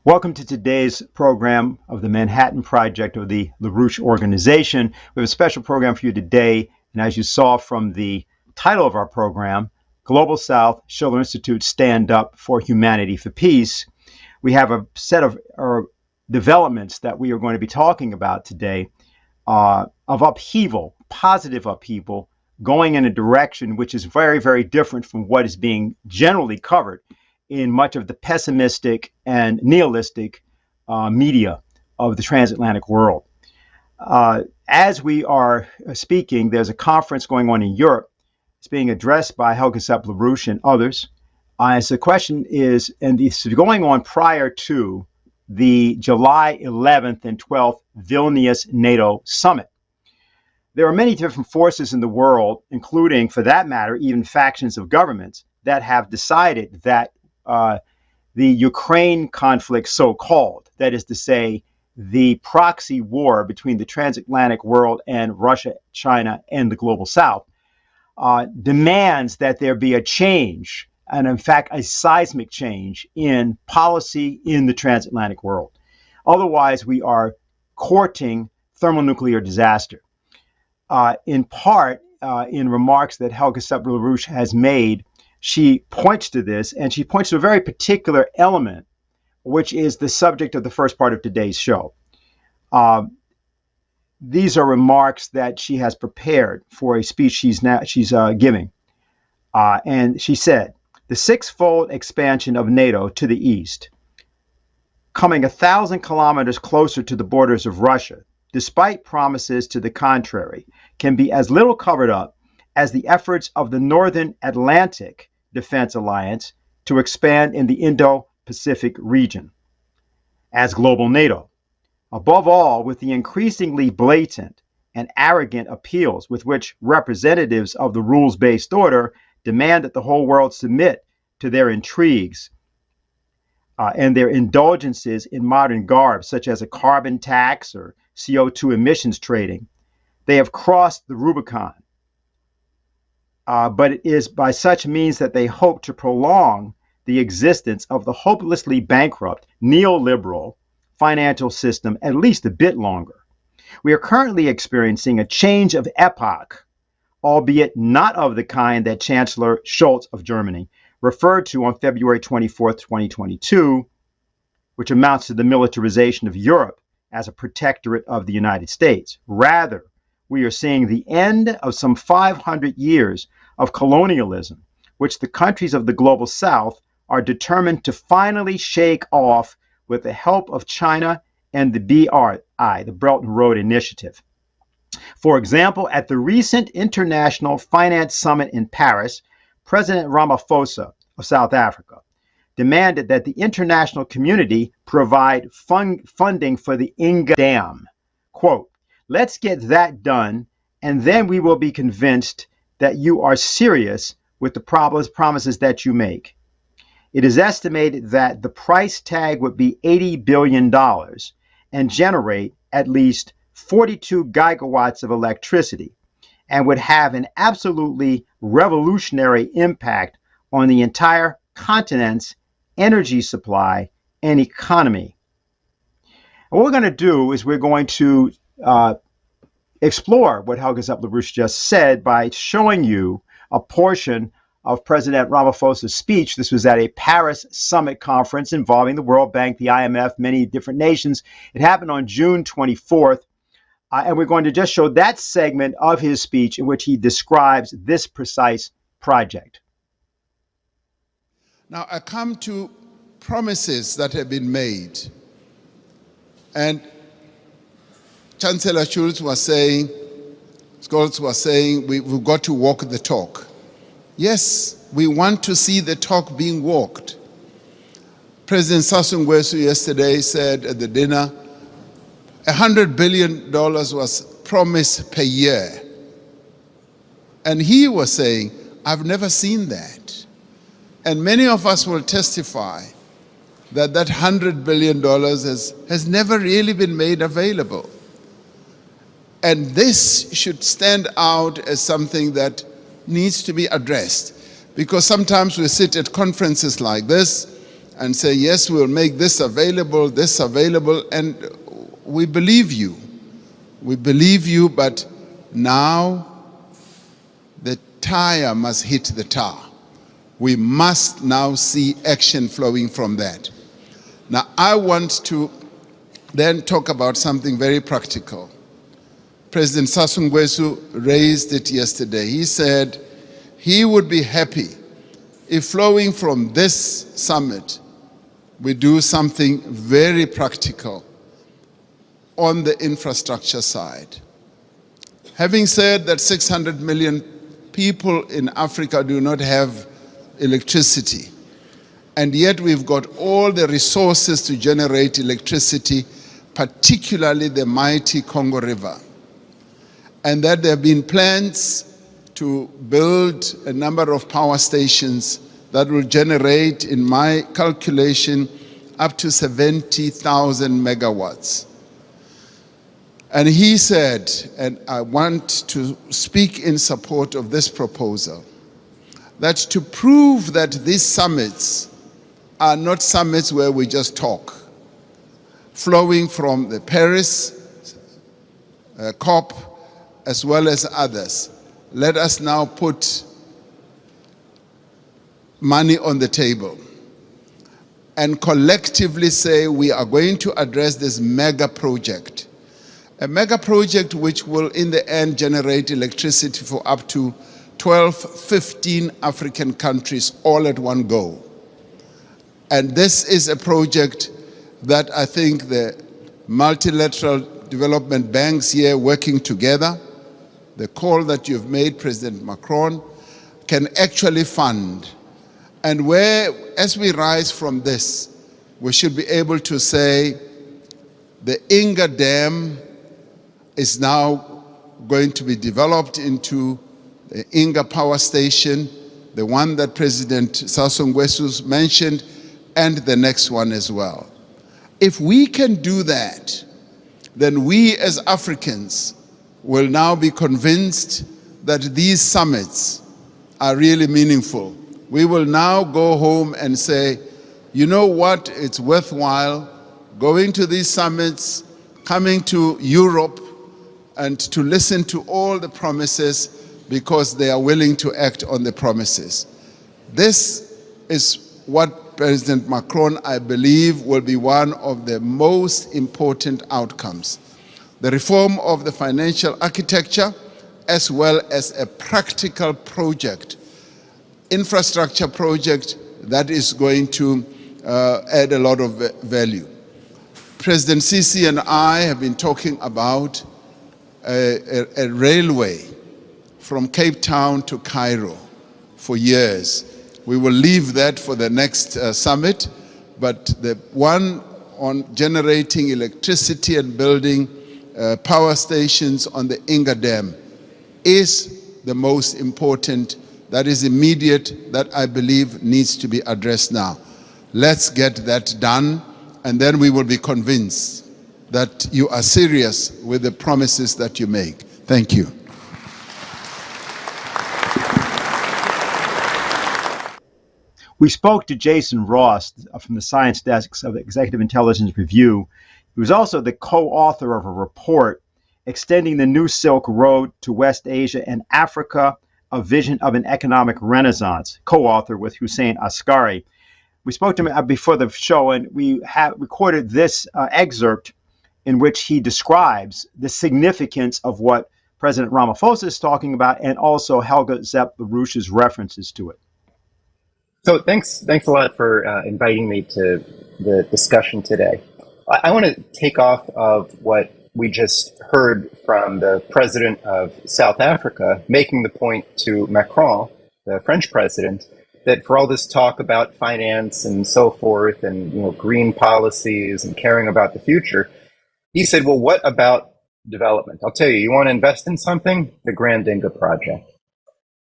Welcome to today's program of the Manhattan Project of the LaRouche Organization. We have a special program for you today, and as you saw from the title of our program, Global South, Schiller Institute Stand Up for Humanity for Peace, we have a set of developments that we are going to be talking about today of upheaval, positive upheaval, going in a direction which is very, very different from what is being generally covered in much of the pessimistic and nihilistic media of the transatlantic world. As we are speaking, there's a conference going on in Europe. It's being addressed by Helga Sepp-LaRouche and others. As the question is, and this is going on prior to the July 11th and 12th Vilnius NATO summit. There are many different forces in the world, including, for that matter, even factions of governments that have decided that the Ukraine conflict, so-called, that is to say, the proxy war between the transatlantic world and Russia, China, and the global South, demands that there be a change, and in fact, a seismic change in policy in the transatlantic world. Otherwise, we are courting thermonuclear disaster. In part, in remarks that Helga Sepp-LaRouche has made, she points to this, and she points to a very particular element, which is the subject of the first part of today's show. These are remarks that she has prepared for a speech she's giving. And she said, the six-fold expansion of NATO to the east, coming 1,000 kilometers closer to the borders of Russia, despite promises to the contrary, can be as little covered up as the efforts of the Northern Atlantic Defense Alliance to expand in the Indo-Pacific region as global NATO. Above all, with the increasingly blatant and arrogant appeals with which representatives of the rules-based order demand that the whole world submit to their intrigues and their indulgences in modern garb, such as a carbon tax or CO2 emissions trading, they have crossed the Rubicon. But it is by such means that they hope to prolong the existence of the hopelessly bankrupt neoliberal financial system at least a bit longer. We are currently experiencing a change of epoch, albeit not of the kind that Chancellor Scholz of Germany referred to on February 24th, 2022, which amounts to the militarization of Europe as a protectorate of the United States. Rather, we are seeing the end of some 500 years of colonialism, which the countries of the global South are determined to finally shake off with the help of China and the BRI, the Belt and Road Initiative. For example, at the recent International Finance Summit in Paris, President Ramaphosa of South Africa demanded that the international community provide funding for the Inga Dam. Quote, let's get that done, and then we will be convinced that you are serious with the promises that you make. It is estimated that the price tag would be $80 billion and generate at least 42 gigawatts of electricity and would have an absolutely revolutionary impact on the entire continent's energy supply and economy. And what we're going to do is we're going to explore what Helga Sepp-LaRouche just said by showing you a portion of President Ramaphosa's speech. This was at a Paris summit conference involving the World Bank, the IMF, many different nations. It happened on June 24th. And we're going to just show that segment of his speech in which he describes this precise project. Now, I come to promises that have been made. And Chancellor Scholz was saying, we've got to walk the talk. Yes, we want to see the talk being walked. President Sassou Nguesso yesterday said at the dinner, $100 billion was promised per year. And he was saying, I've never seen that. And many of us will testify that that $100 billion has never really been made available. And this should stand out as something that needs to be addressed. Because sometimes we sit at conferences like this and say, yes, we'll make this available, and we believe you. We believe you, but now the tire must hit the tar. We must now see action flowing from that. Now, I want to then talk about something very practical. President Sassou Nguesso raised it yesterday. He said he would be happy if flowing from this summit, we do something very practical on the infrastructure side. Having said that 600 million people in Africa do not have electricity, and yet we've got all the resources to generate electricity, particularly the mighty Congo River, and that there have been plans to build a number of power stations that will generate, in my calculation, up to 70,000 megawatts. And he said, and I want to speak in support of this proposal, that to prove that these summits are not summits where we just talk, flowing from the Paris COP as well as others, let us now put money on the table and collectively say we are going to address this mega project. A mega project which will in the end generate electricity for up to 12, 15 African countries all at one go. And this is a project that I think the multilateral development banks here working together, the call that you've made, President Macron, can actually fund. And where, as we rise from this, we should be able to say the Inga Dam is now going to be developed into the Inga Power Station, the one that President Sassou Nguesso mentioned, and the next one as well. If we can do that, then we as Africans will now be convinced that these summits are really meaningful. We will now go home and say, you know what, it's worthwhile going to these summits, coming to Europe, and to listen to all the promises because they are willing to act on the promises. This is what President Macron, I believe, will be one of the most important outcomes. The reform of the financial architecture, as well as a practical project, infrastructure project that is going to add a lot of value. President Sisi and I have been talking about a railway from Cape Town to Cairo for years. We will leave that for the next summit, but the one on generating electricity and building power stations on the Inga Dam is the most important, that is immediate, that I believe needs to be addressed now. Let's get that done, and then we will be convinced that you are serious with the promises that you make. Thank you. We spoke to Jason Ross from the science desks of the Executive Intelligence Review. He was also the co-author of a report extending the New Silk Road to West Asia and Africa, a vision of an economic renaissance, co-author with Hussein Askari. We spoke to him before the show, and we have recorded this excerpt in which he describes the significance of what President Ramaphosa is talking about, and also Helga Zepp LaRouche's references to it. So thanks a lot for inviting me to the discussion today. I want to take off of what we just heard from the president of South Africa, making the point to Macron, the French president, that for all this talk about finance and so forth, and green policies and caring about the future, he said, well, what about development? I'll tell you, you want to invest in something? The Grand Inga Project.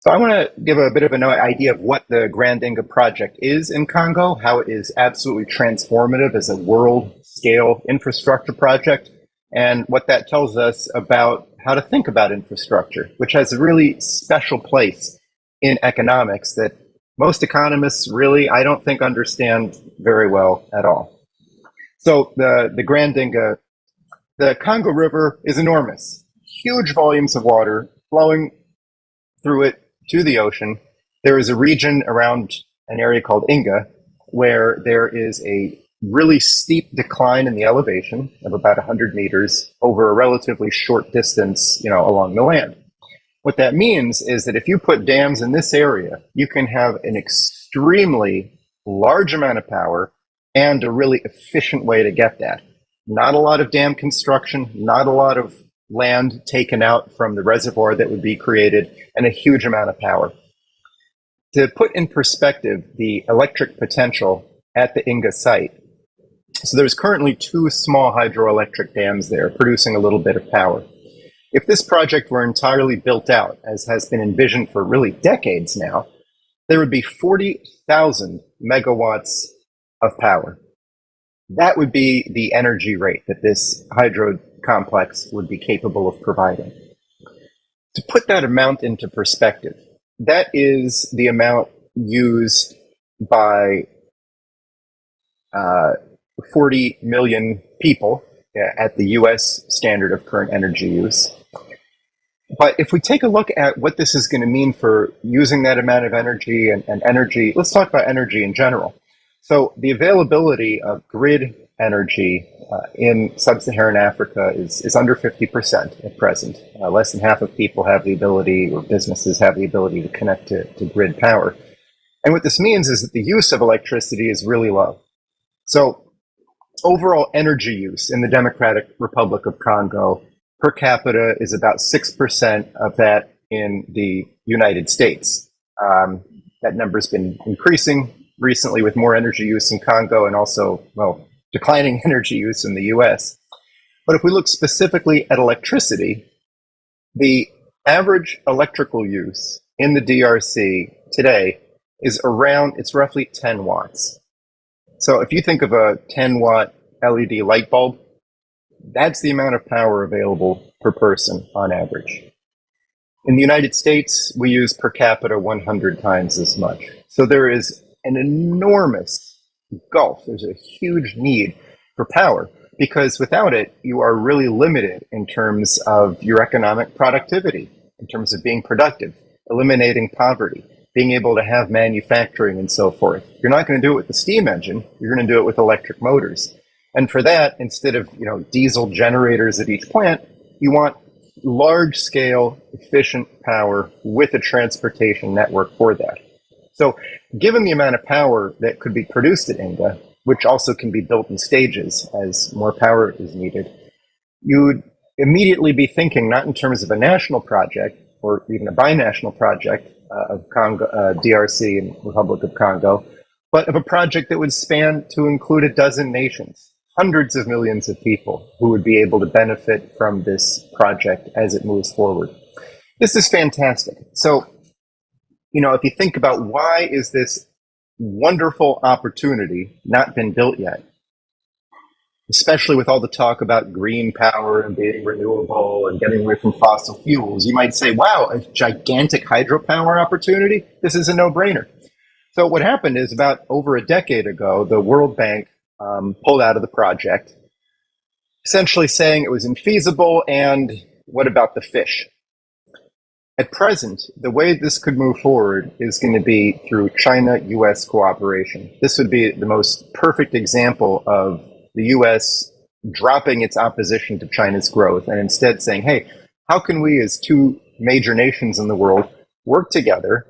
So I want to give a bit of an idea of what the Grand Inga Project is in Congo, how it is absolutely transformative as a world-scale infrastructure project, and what that tells us about how to think about infrastructure, which has a really special place in economics that most economists really, I don't think, understand very well at all. So the Grand Inga, the Congo River is enormous, huge volumes of water flowing through it to the ocean. There is a region around an area called Inga where there is a really steep decline in the elevation of about 100 meters over a relatively short distance, along the land. What that means is that if you put dams in this area, you can have an extremely large amount of power and a really efficient way to get that. Not a lot of dam construction, not a lot of land taken out from the reservoir that would be created, and a huge amount of power. To put in perspective the electric potential at the Inga site, so there's currently 2 small hydroelectric dams there producing a little bit of power. If this project were entirely built out, as has been envisioned for really decades now, there would be 40,000 megawatts of power. That would be the energy rate that this hydro complex would be capable of providing. To put that amount into perspective, that is the amount used by 40 million people at the US standard of current energy use. But if we take a look at what this is going to mean for using that amount of energy and energy, let's talk about energy in general. So the availability of grid energy in sub-Saharan Africa is under 50% at present. Less than half of people have the ability, or businesses have the ability, to connect to grid power. And what this means is that the use of electricity is really low. So overall energy use in the Democratic Republic of Congo per capita is about 6% of that in the United States. That number's been increasing recently with more energy use in Congo and also, declining energy use in the US. But if we look specifically at electricity, the average electrical use in the DRC today is it's roughly 10 watts. So if you think of a 10-watt LED light bulb, that's the amount of power available per person on average. In the United States, we use per capita 100 times as much. So there is an enormous gulf. There's a huge need for power because without it, you are really limited in terms of your economic productivity, in terms of being productive, eliminating poverty, being able to have manufacturing and so forth. You're not going to do it with the steam engine. You're going to do it with electric motors. And for that, instead of diesel generators at each plant, you want large-scale, efficient power with a transportation network for that. So given the amount of power that could be produced at Inga, which also can be built in stages as more power is needed, you would immediately be thinking not in terms of a national project or even a binational project of Congo, DRC and Republic of Congo, but of a project that would span to include a dozen nations, hundreds of millions of people who would be able to benefit from this project as it moves forward. This is fantastic. So, if you think about why is this wonderful opportunity not been built yet, especially with all the talk about green power and being renewable and getting away from fossil fuels, you might say, wow, a gigantic hydropower opportunity? This is a no-brainer. So what happened is about over a decade ago, the World Bank pulled out of the project, essentially saying it was infeasible and what about the fish? At present, the way this could move forward is going to be through China-US cooperation. This would be the most perfect example of the US dropping its opposition to China's growth and instead saying, hey, how can we as two major nations in the world work together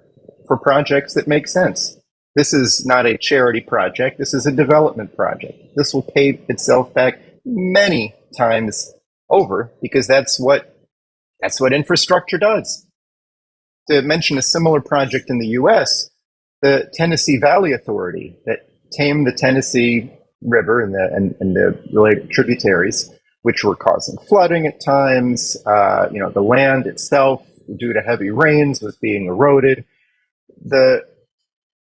for projects that make sense? This is not a charity project. This is a development project. This will pay itself back many times over because that's what infrastructure does. To mention a similar project in the US, the Tennessee Valley Authority that tamed the Tennessee River and the related tributaries, which were causing flooding at times. The land itself, due to heavy rains, was being eroded. The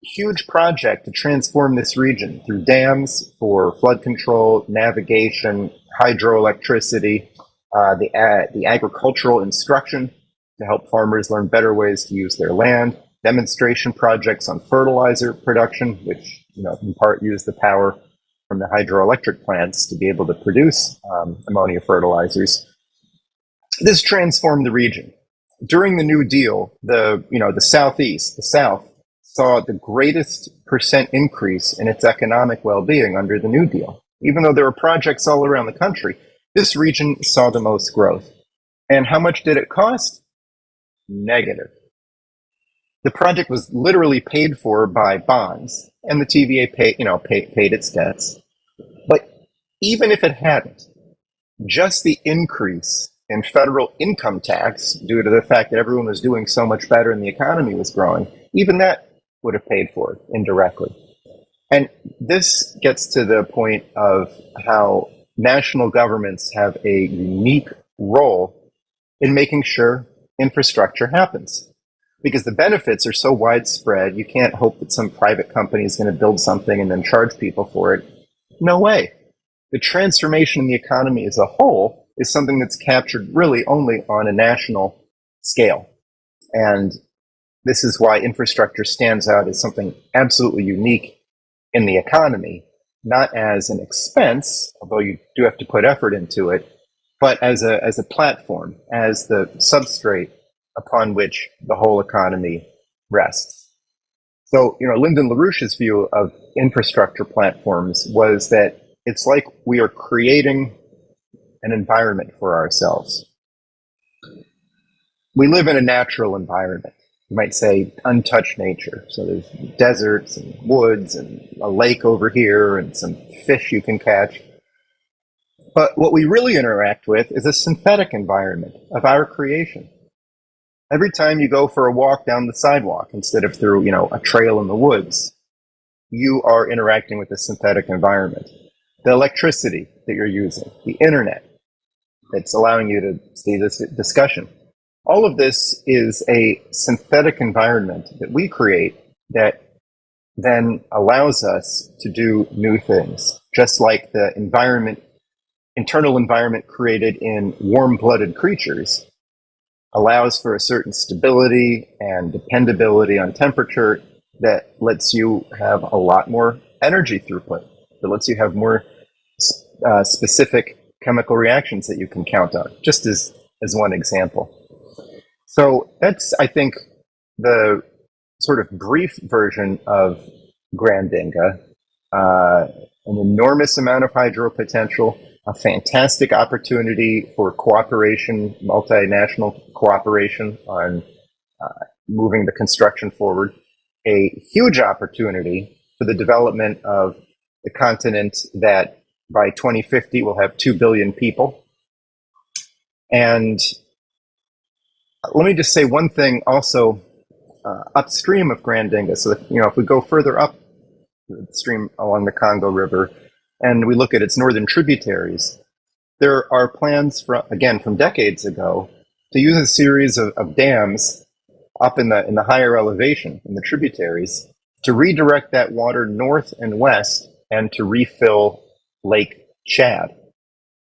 huge project to transform this region through dams for flood control, navigation, hydroelectricity, the agricultural instruction to help farmers learn better ways to use their land, demonstration projects on fertilizer production, which in part use the power from the hydroelectric plants to be able to produce ammonia fertilizers. This transformed the region. During the New Deal, the Southeast, the South, saw the greatest percent increase in its economic well-being under the New Deal. Even though there were projects all around the country, this region saw the most growth. And how much did it cost? Negative. The project was literally paid for by bonds, and the TVA paid its debts. But even if it hadn't, just the increase in federal income tax due to the fact that everyone was doing so much better and the economy was growing, even that would have paid for it indirectly. And this gets to the point of how national governments have a unique role in making sure infrastructure happens. Because the benefits are so widespread, you can't hope that some private company is going to build something and then charge people for it. No way. The transformation in the economy as a whole is something that's captured really only on a national scale. And this is why infrastructure stands out as something absolutely unique in the economy, not as an expense, although you do have to put effort into it, but as a platform, as the substrate upon which the whole economy rests. So, Lyndon LaRouche's view of infrastructure platforms was that it's like we are creating an environment for ourselves. We live in a natural environment. You might say untouched nature. So there's deserts and woods and a lake over here and some fish you can catch. But what we really interact with is a synthetic environment of our creation. Every time you go for a walk down the sidewalk instead of through, a trail in the woods, you are interacting with a synthetic environment. The electricity that you're using, the internet that's allowing you to see this discussion. All of this is a synthetic environment that we create that then allows us to do new things, just like the internal environment created in warm-blooded creatures allows for a certain stability and dependability on temperature that lets you have a lot more energy throughput, that lets you have more specific chemical reactions that you can count on, just as one example. So that's, I think, the sort of brief version of Grandinga. An enormous amount of hydro potential, a fantastic opportunity for cooperation, multinational cooperation on moving the construction forward, a huge opportunity for the development of the continent that by 2050 will have 2 billion people. And let me just say one thing also upstream of Grandinga. So that, if we go further upstream along the Congo River, and we look at its northern tributaries, there are plans from decades ago to use a series of dams up in the higher elevation in the tributaries to redirect that water north and west and to refill Lake Chad,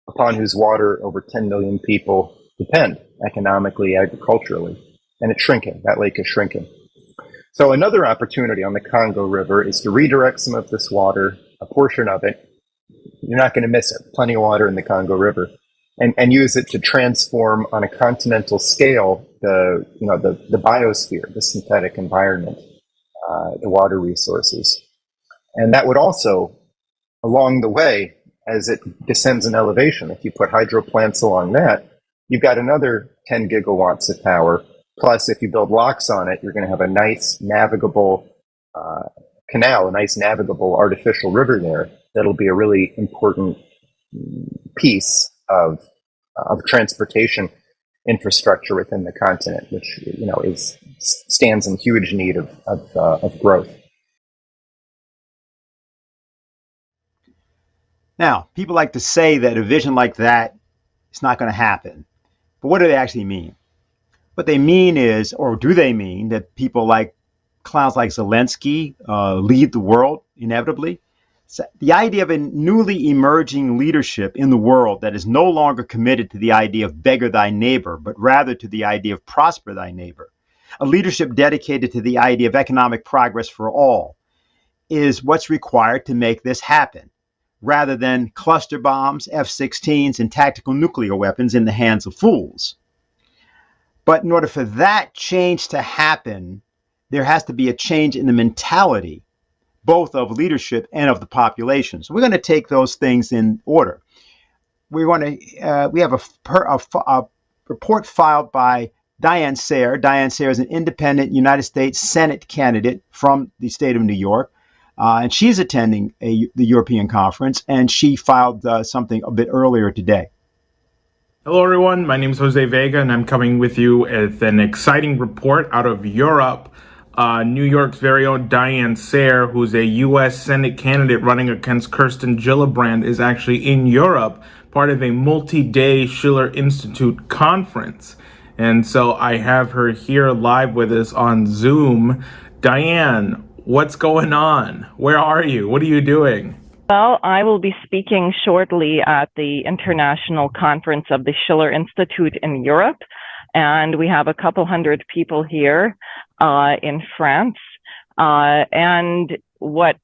upon whose water over 10 million people depend economically, agriculturally, and it's shrinking. That lake is shrinking. So another opportunity on the Congo River is to redirect some of this water, a portion of it. You're not going to miss it. Plenty of water in the Congo River, and use it to transform on a continental scale the biosphere, the synthetic environment, the water resources, and that would also, along the way, as it descends in elevation, if you put hydro plants along that, you've got another 10 gigawatts of power. Plus, if you build locks on it, you're going to have a nice navigable canal, a nice navigable artificial river there. That'll be a really important piece of transportation infrastructure within the continent, which stands in huge need of growth. Now, people like to say that a vision like that is not going to happen. But what do they actually mean? What they mean is, or do they mean, that people like clowns like Zelensky lead the world inevitably? So the idea of a newly emerging leadership in the world that is no longer committed to the idea of beggar thy neighbor, but rather to the idea of prosper thy neighbor. a leadership dedicated to the idea of economic progress for all is what's required to make this happen, rather than cluster bombs, F-16s, and tactical nuclear weapons in the hands of fools. But in order for that change to happen, there has to be a change in the mentality, both of leadership and of the population. So we're going to take those things in order. We have a report filed by Diane Sare. Diane Sare is an independent United States Senate candidate from the state of New York. And she's attending the European conference, and she filed something a bit earlier today. Hello, everyone. My name is Jose Vega, and I'm coming with you with an exciting report out of Europe. New York's very own Diane Sare, who's a U.S. Senate candidate running against Kirsten Gillibrand, is actually in Europe, part of a multi-day Schiller Institute Conference. And so I have her here live with us on Zoom. Diane, what's going on? Where are you? What are you doing? Well, I will be speaking shortly at the International Conference of the Schiller Institute in Europe, and we have a couple hundred people here in France. And what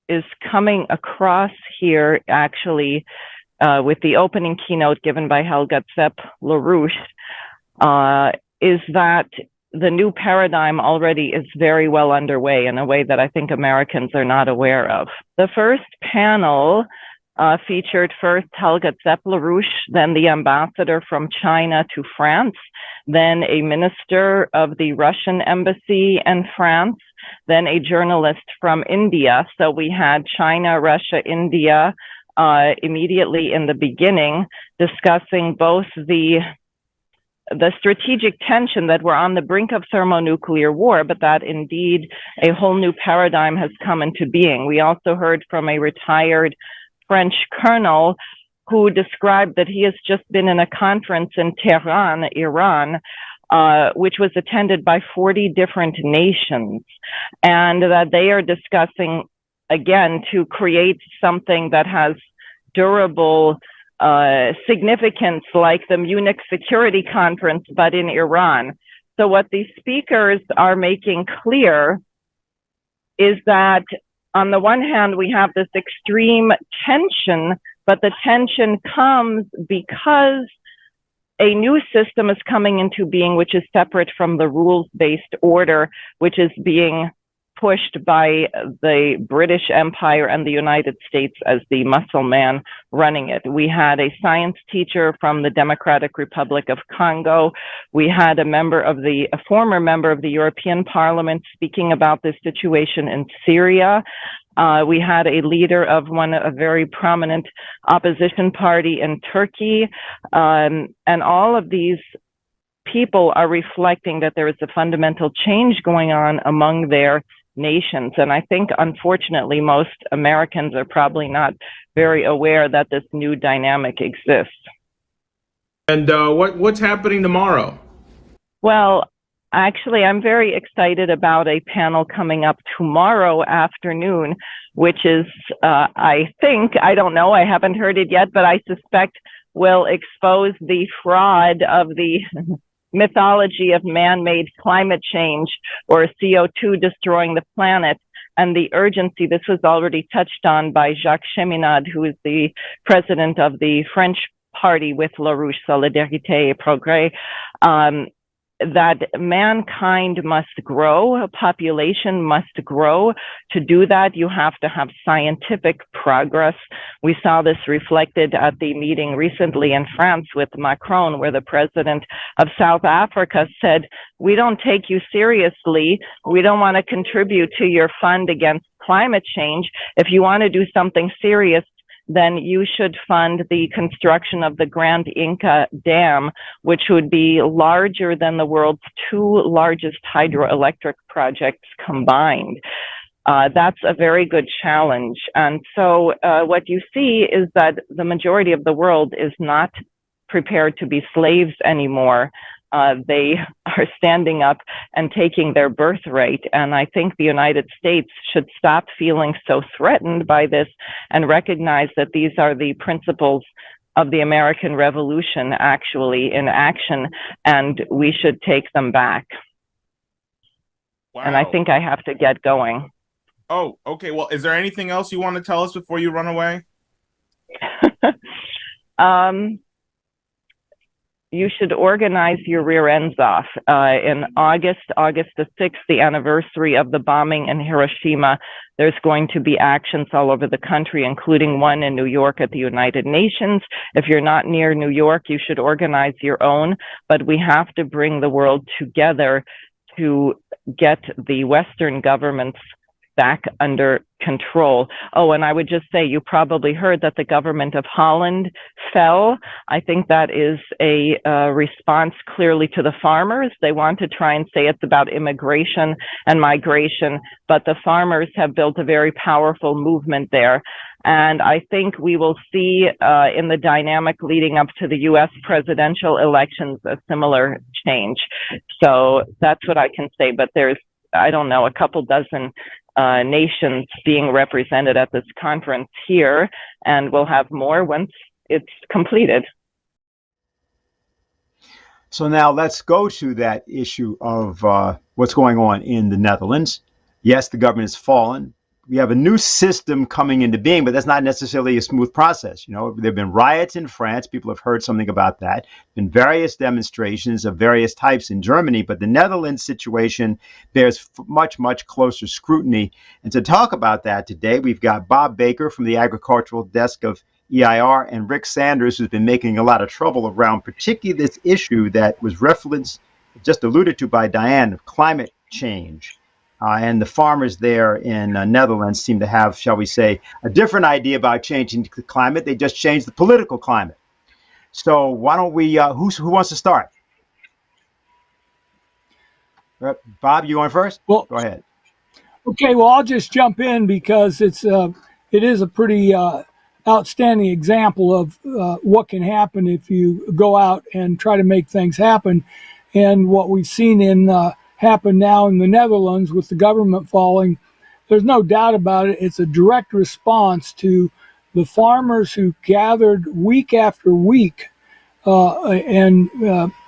is coming across here, actually, with the opening keynote given by Helga Zepp-LaRouche, is that the new paradigm already is very well underway in a way that I think Americans are not aware of. The first panel featured first Helga Zepp-LaRouche, then the ambassador from China to France, then a minister of the Russian embassy in France, then a journalist from India. So we had China, Russia, India immediately in the beginning, discussing both the strategic tension that we're on the brink of thermonuclear war, but that indeed a whole new paradigm has come into being. We also heard from a retired French colonel who described that he has just been in a conference in Tehran, Iran, which was attended by 40 different nations, and that they are discussing, again, to create something that has durable significance, like the Munich Security Conference, but in Iran. So what these speakers are making clear is that on the one hand, we have this extreme tension, but the tension comes because a new system is coming into being, which is separate from the rules-based order, which is being pushed by the British Empire and the United States as the muscle man running it. We had a science teacher from the Democratic Republic of Congo. We had a former member of the European Parliament speaking about this situation in Syria. We had a leader of a very prominent opposition party in Turkey. And all of these people are reflecting that there is a fundamental change going on among their nations. And I think, unfortunately, most Americans are probably not very aware that this new dynamic exists. And what's happening tomorrow? Well, actually, I'm very excited about a panel coming up tomorrow afternoon, which is, I don't know, I haven't heard it yet, but I suspect will expose the fraud of the mythology of man-made climate change or CO2 destroying the planet, and the urgency. This was already touched on by Jacques Cheminade, who is the president of the French party with LaRouche, Solidarité et Progrès, that mankind must grow, a population must grow. To do that, you have to have scientific progress. We saw this reflected at the meeting recently in France with Macron, where the president of South Africa said, "We don't take you seriously. We don't want to contribute to your fund against climate change. If you want to do something serious, then you should fund the construction of the Grand Inca Dam, which would be larger than the world's two largest hydroelectric projects combined." That's a very good challenge. And so what you see is that the majority of the world is not prepared to be slaves anymore. They are standing up and taking their birthright. And I think the United States should stop feeling so threatened by this and recognize that these are the principles of the American Revolution actually in action, and we should take them back. And I Wow. think I have to get going. Oh, okay. Well, is there anything else you want to tell us before you run away? You should organize your rear ends off. In August the 6th, the anniversary of the bombing in Hiroshima, there's going to be actions all over the country, including one in New York at the United Nations. If you're not near New York, you should organize your own, but we have to bring the world together to get the Western governments back under control. Oh, and I would just say, you probably heard that the government of Holland fell. I think that is a response clearly to the farmers. They want to try and say it's about immigration and migration, but the farmers have built a very powerful movement there. And I think we will see in the dynamic leading up to the US presidential elections a similar change. So that's what I can say, but there's, I don't know, a couple dozen nations being represented at this conference here, and we'll have more once it's completed. So now let's go to that issue of what's going on in the Netherlands. Yes, the government has fallen. We have a new system coming into being, but that's not necessarily a smooth process. You know, there have been riots in France. People have heard something about that. Been various demonstrations of various types in Germany, but the Netherlands situation bears much, much closer scrutiny. And to talk about that today, we've got Bob Baker from the agricultural desk of EIR and Rick Sanders, who's been making a lot of trouble around particularly this issue that was referenced, just alluded to by Diane, of climate change. And the farmers there in Netherlands seem to have, shall we say, a different idea about changing the climate. They just changed the political climate. So why don't we, who wants to start? Bob, you going first? Well, go ahead. Okay, well, I'll just jump in because it is a pretty outstanding example of what can happen if you go out and try to make things happen. And what we've seen happen now in the Netherlands with the government falling, there's no doubt about it. It's a direct response to the farmers who gathered week after week and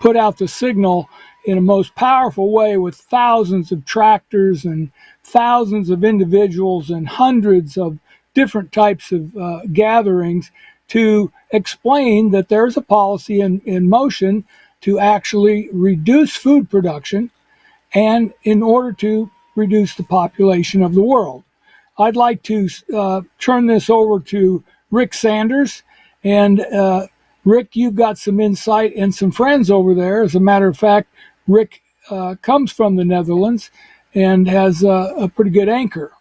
put out the signal in a most powerful way with thousands of tractors and thousands of individuals and hundreds of different types of gatherings to explain that there's a policy in motion to actually reduce food production and in order to reduce the population of the world. I'd like to turn this over to Rick Sanders. And Rick, you've got some insight and some friends over there. As a matter of fact, Rick comes from the Netherlands and has a pretty good anchor.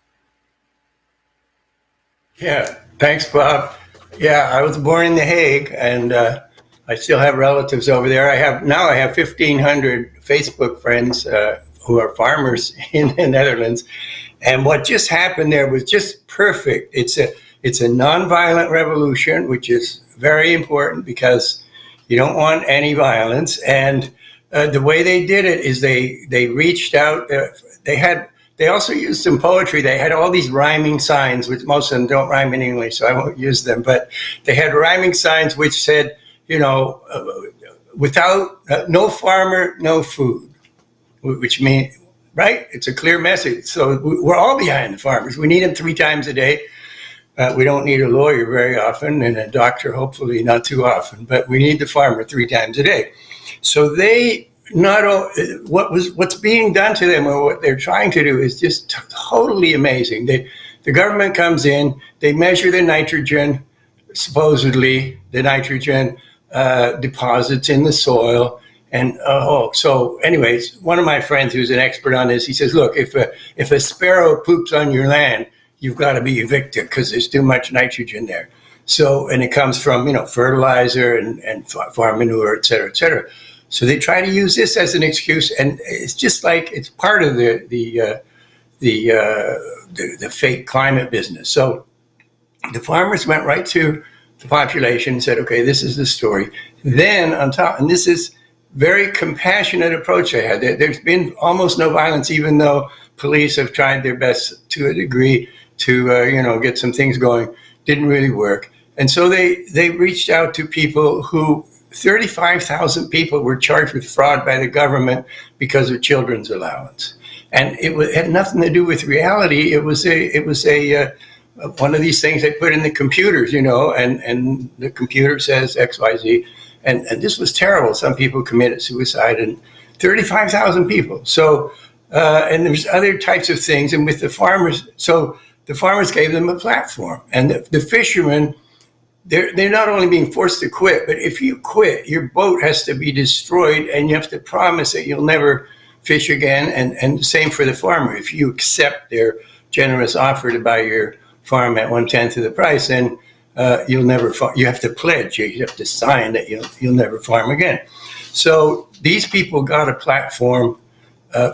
Yeah, thanks, Bob. Yeah, I was born in The Hague, and I still have relatives over there. I have 1,500 Facebook friends who are farmers in the Netherlands, and what just happened there was just perfect. It's a nonviolent revolution, which is very important because you don't want any violence. And the way they did it is they reached out. They also used some poetry. They had all these rhyming signs, which most of them don't rhyme in English, so I won't use them. But they had rhyming signs which said, without no farmer, no food, which means, right? It's a clear message. So we're all behind the farmers. We need them 3 times a day. We don't need a lawyer very often, and a doctor, hopefully not too often, but we need the farmer 3 times a day. So they what's being done to them, or what they're trying to do, is just totally amazing. The government comes in, they measure the nitrogen, supposedly the nitrogen deposits in the soil. And so anyways, one of my friends who's an expert on this, he says, look, if a sparrow poops on your land, you've got to be evicted because there's too much nitrogen there. So, and it comes from, fertilizer and farm manure, et cetera, et cetera. So they try to use this as an excuse, and it's just like it's part of the fake climate business. So the farmers went right to the population and said, okay, this is the story. Then on top, and this is very compassionate approach they had. There's been almost no violence, even though police have tried their best to a degree to get some things going. Didn't really work. And so they reached out to people who 35,000 people were charged with fraud by the government because of children's allowance. and had nothing to do with reality. It was a one of these things they put in the computers, and the computer says XYZ, and this was terrible. Some people committed suicide, and 35,000 people. So, and there's other types of things, and with the farmers, so the farmers gave them a platform, and the fishermen, they're not only being forced to quit, but if you quit, your boat has to be destroyed, and you have to promise that you'll never fish again. And same for the farmer. If you accept their generous offer to buy your farm at 1/10 of the price, then you'll never. You have to pledge. You have to sign that you'll never farm again. So these people got a platform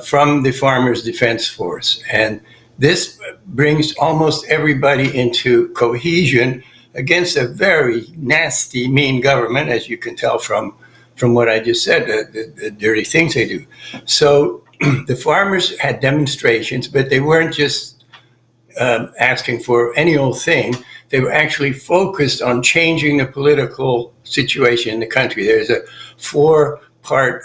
from the Farmers Defense Force, and this brings almost everybody into cohesion against a very nasty, mean government, as you can tell from what I just said, the dirty things they do. So the farmers had demonstrations, but they weren't just asking for any old thing. They were actually focused on changing the political situation in the country. There's a 4-part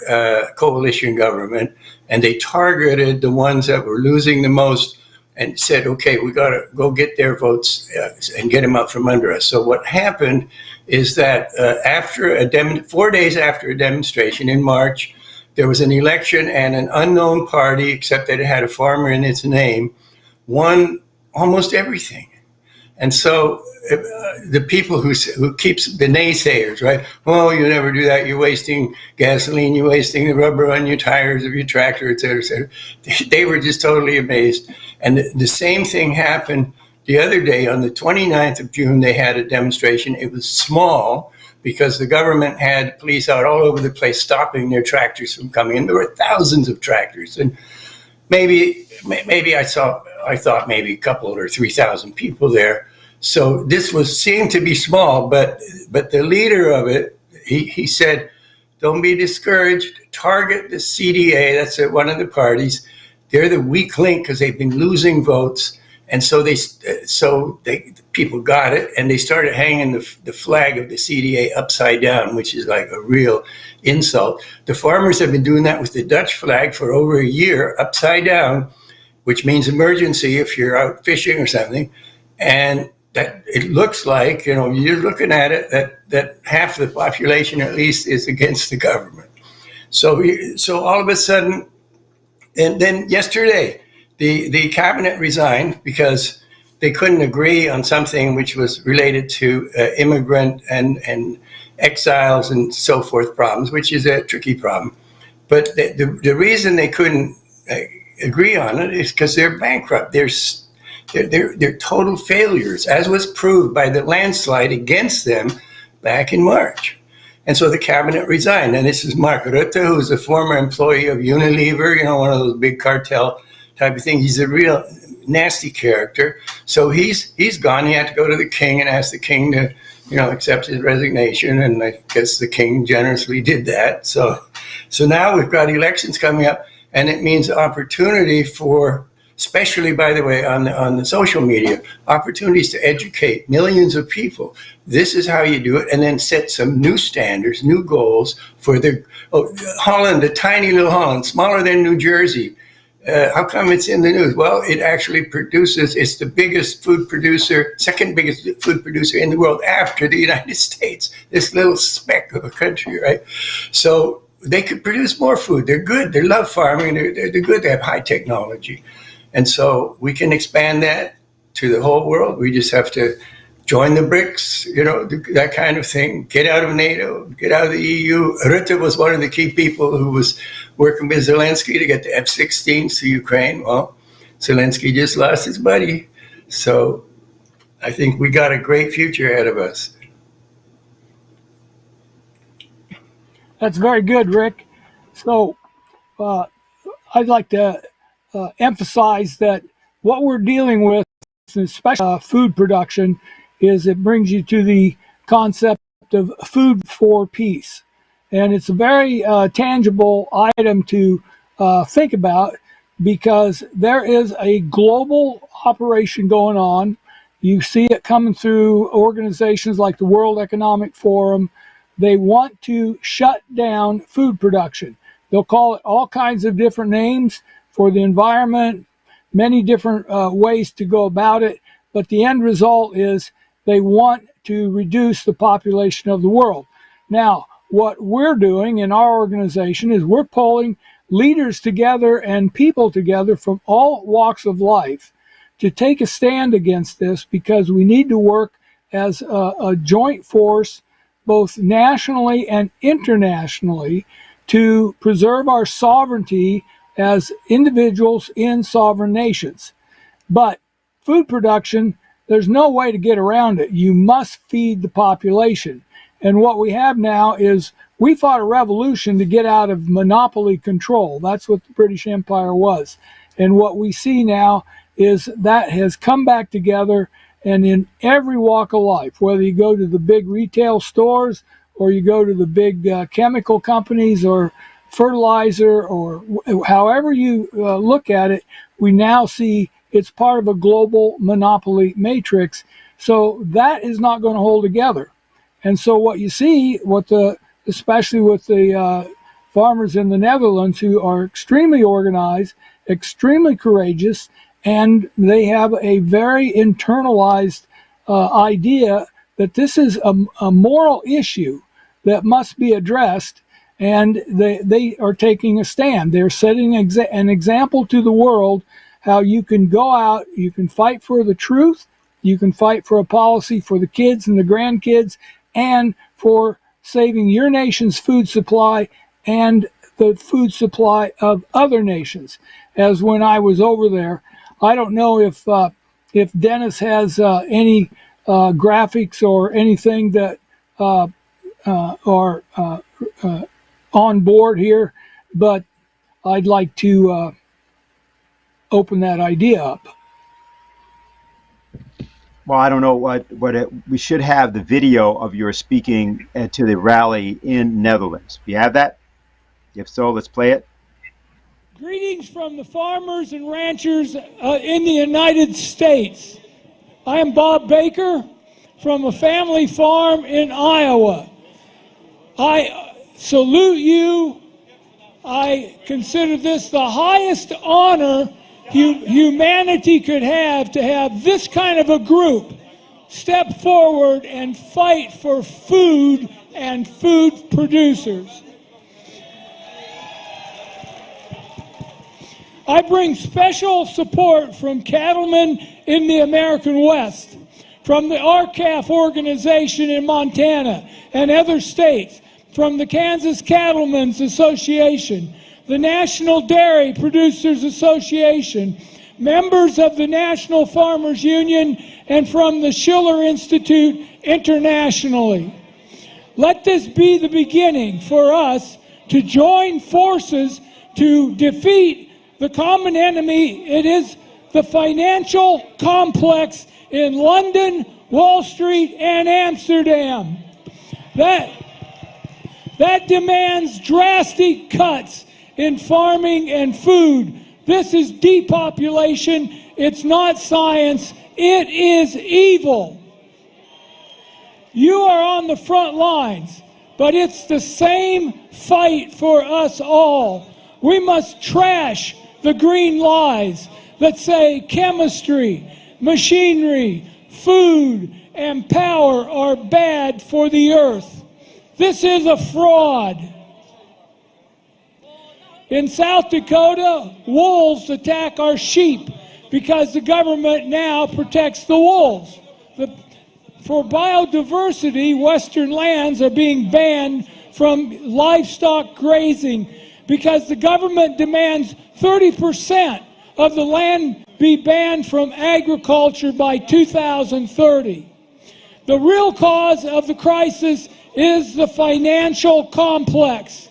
coalition government, and they targeted the ones that were losing the most and said, okay, we got to go get their votes and get them out from under us. So what happened is that after 4 days after a demonstration in March, there was an election, and an unknown party, except that it had a farmer in its name, won almost everything. And so the people who keeps the naysayers, right? Oh, you never do that. You're wasting gasoline. You're wasting the rubber on your tires of your tractor, et cetera, et cetera. They were just totally amazed. And the same thing happened the other day. On the 29th of June, they had a demonstration. It was small because the government had police out all over the place stopping their tractors from coming in. There were thousands of tractors. And maybe I thought maybe a couple or 3,000 people there. So this seemed to be small, but the leader of it, he said, don't be discouraged. Target the CDA. That's one of the parties. They're the weak link because they've been losing votes, and so people got it, and they started hanging the flag of the CDA upside down, which is like a real insult. The farmers have been doing that with the Dutch flag for over a year, upside down, which means emergency if you're out fishing or something, and that it looks like, you're looking at it, that half the population at least is against the government. So all of a sudden, and then yesterday, the cabinet resigned because they couldn't agree on something which was related to immigrant and exiles and so forth problems, which is a tricky problem. But the reason they couldn't agree on it is because they're bankrupt. They're total failures, as was proved by the landslide against them back in March. And so the cabinet resigned. And this is Mark Rutte, who's a former employee of Unilever, one of those big cartel type of thing. He's a real nasty character. So he's gone. He had to go to the king and ask the king to, accept his resignation. And I guess the king generously did that. So now we've got elections coming up, and it means opportunity for, especially, by the way, on the social media, opportunities to educate millions of people. This is how you do it, and then set some new standards, new goals for Holland, the tiny little Holland, smaller than New Jersey. How come it's in the news? Well, it actually it's the biggest food producer, second biggest food producer in the world after the United States, this little speck of a country, right? So they could produce more food. They're good. They love farming. They're good. They have high technology. And so we can expand that to the whole world. We just have to join the BRICS, that kind of thing. Get out of NATO, get out of the EU. Rutte was one of the key people who was working with Zelensky to get the F-16s to Ukraine. Well, Zelensky just lost his buddy. So I think we got a great future ahead of us. That's very good, Rick. So I'd like to emphasize that what we're dealing with, especially food production, is it brings you to the concept of food for peace. And it's a very tangible item to think about, because there is a global operation going on. You see it coming through organizations like the World Economic Forum. They want to shut down food production. They'll call it all kinds of different names. for the environment, many different ways to go about it. But the end result is they want to reduce the population of the world. Now, what we're doing in our organization is we're pulling leaders together and people together from all walks of life to take a stand against this, because we need to work as a joint force, both nationally and internationally, to preserve our sovereignty as individuals in sovereign nations. But food production, there's no way to get around it. You must feed the population. And what we have now is we fought a revolution to get out of monopoly control. That's what the British Empire was. And what we see now is that has come back together, and in every walk of life, whether you go to the big retail stores or you go to the big chemical companies or fertilizer, or however you look at it, we now see it's part of a global monopoly matrix. So that is not going to hold together. And so what you see, especially with the farmers in the Netherlands, who are extremely organized, extremely courageous, and they have a very internalized idea that this is a moral issue that must be addressed, and they are taking a stand. They're setting an example to the world how you can go out, you can fight for the truth, you can fight for a policy for the kids and the grandkids, and for saving your nation's food supply and the food supply of other nations. As when I was over there, I don't know if Dennis has any graphics or anything that are on board here, but I'd like to open that idea up. Well, I don't know we should have the video of your speaking to the rally in Netherlands. Do you have that? If so, let's play it. Greetings from the farmers and ranchers in the United States. I am Bob Baker from a family farm in Iowa. I salute you. I consider this the highest honor humanity could have, to have this kind of a group step forward and fight for food and food producers. I bring special support from cattlemen in the American West, from the RCAF organization in Montana and other states, from the Kansas Cattlemen's Association, the National Dairy Producers Association, members of the National Farmers Union, and from the Schiller Institute internationally. Let this be the beginning for us to join forces to defeat the common enemy. It is the financial complex in London, Wall Street, and Amsterdam. That demands drastic cuts in farming and food. This is depopulation. It's not science. It is evil. You are on the front lines, but it's the same fight for us all. We must trash the green lies that say chemistry, machinery, food, and power are bad for the earth. This is a fraud. In South Dakota, wolves attack our sheep because the government now protects the wolves. For biodiversity, Western lands are being banned from livestock grazing because the government demands 30% of the land be banned from agriculture by 2030. The real cause of the crisis is the financial complex,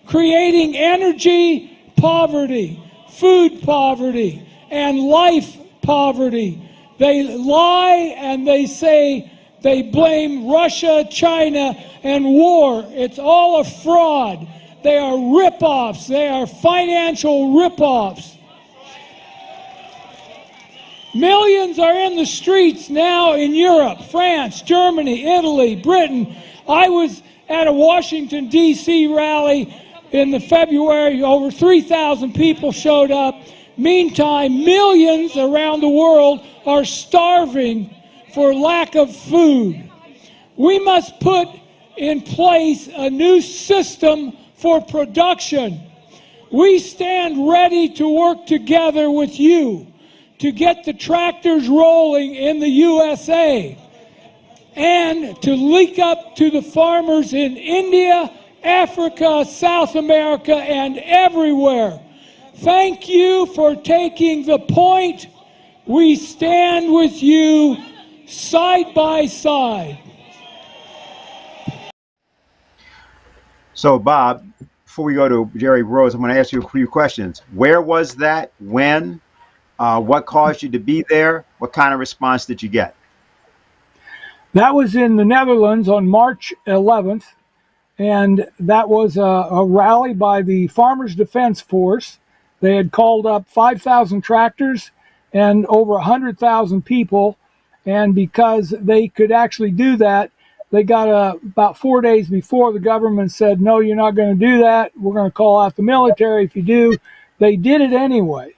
creating energy poverty, food poverty, and life poverty. They lie and they say they blame Russia, China, and war. It's all a fraud. They are rip-offs. They are financial rip-offs. Millions are in the streets now in Europe, France, Germany, Italy, Britain. I was at a Washington, D.C. rally in the February, over 3,000 people showed up. Meantime, millions around the world are starving for lack of food. We must put in place a new system for production. We stand ready to work together with you to get the tractors rolling in the USA and to link up to the farmers in India, Africa, South America, and everywhere. Thank you for taking the point. We stand with you side by side. So, Bob, before we go to Gerry Rose, I'm going to ask you a few questions. Where was that? When? What caused you to be there? What kind of response did you get? That was in the Netherlands on March 11th, and that was a rally by the Farmers Defense Force. They had called up 5,000 tractors and over 100,000 people, and because they could actually do that, they got about 4 days before the government said, no, you're not going to do that. We're going to call out the military if you do. They did it anyway.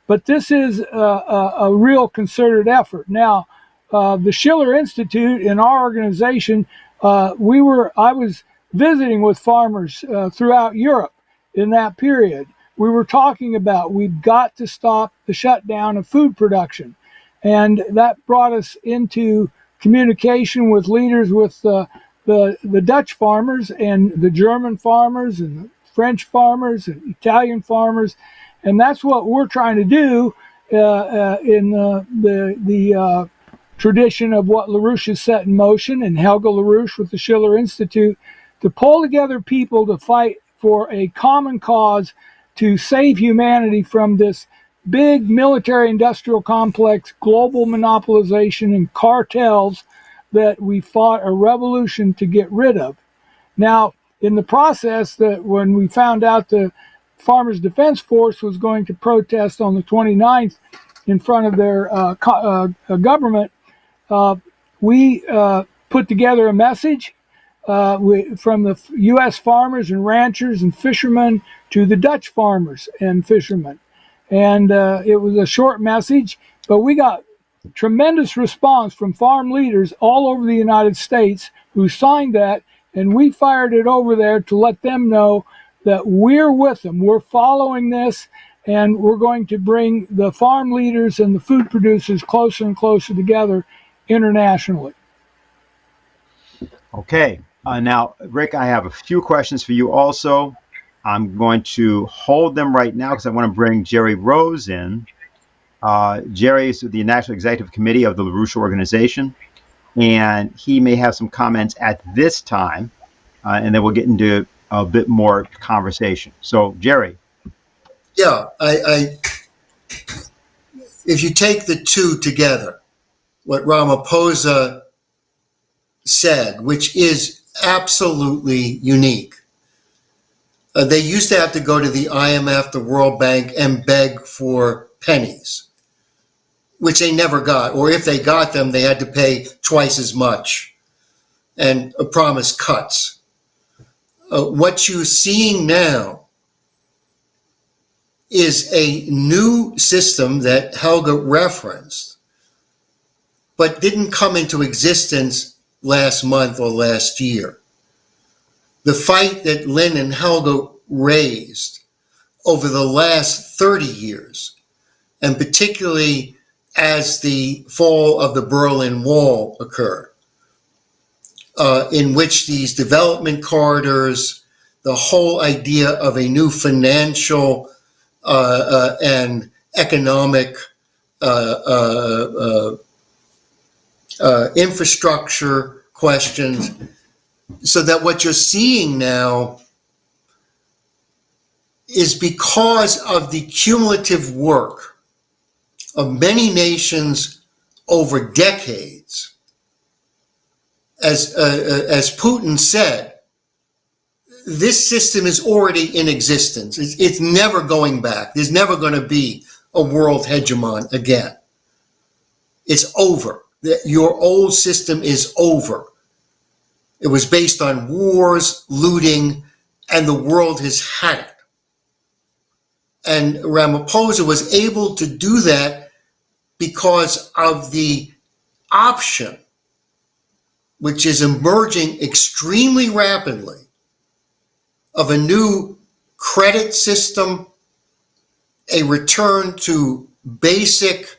But this is a real concerted effort. Now, the Schiller Institute in our organization, I was visiting with farmers throughout Europe in that period. We were talking about we've got to stop the shutdown of food production. And that brought us into communication with leaders with the Dutch farmers and the German farmers and the French farmers and Italian farmers. And that's what we're trying to do in the tradition of what LaRouche has set in motion, and Helge LaRouche with the Schiller Institute, to pull together people to fight for a common cause to save humanity from this big military-industrial complex, global monopolization, and cartels that we fought a revolution to get rid of. Now, in the process, that when we found out the Farmers Defense Force was going to protest on the 29th in front of their government, we put together a message from the U.S. farmers and ranchers and fishermen to the Dutch farmers and fishermen. And it was a short message, but we got tremendous response from farm leaders all over the United States who signed that, and we fired it over there to let them know that we're with them. We're following this, and we're going to bring the farm leaders and the food producers closer and closer together internationally. Okay. Now, Rick, I have a few questions for you also. I'm going to hold them right now because I want to bring Gerry Rose in. Gerry is the National Executive Committee of the LaRouche Organization, and he may have some comments at this time, and then we'll get into a bit more conversation. So, Gerry. Yeah, if you take the two together, what Ramaphosa said, which is absolutely unique. They used to have to go to the IMF, the World Bank, and beg for pennies, which they never got. Or if they got them, they had to pay twice as much and promise cuts. What you're seeing now is a new system that Helge referenced, but didn't come into existence last month or last year. The fight that Lynn and Helge raised over the last 30 years, and particularly as the fall of the Berlin Wall occurred, in which these development corridors, the whole idea of a new financial and economic infrastructure questions, so that what you're seeing now is because of the cumulative work of many nations over decades. As Putin said, this system is already in existence. It's never going back. There's never going to be a world hegemon again. It's over. Your old system is over. It was based on wars, looting, and the world has had it. And Ramaphosa was able to do that because of the option, which is emerging extremely rapidly, of a new credit system, a return to basic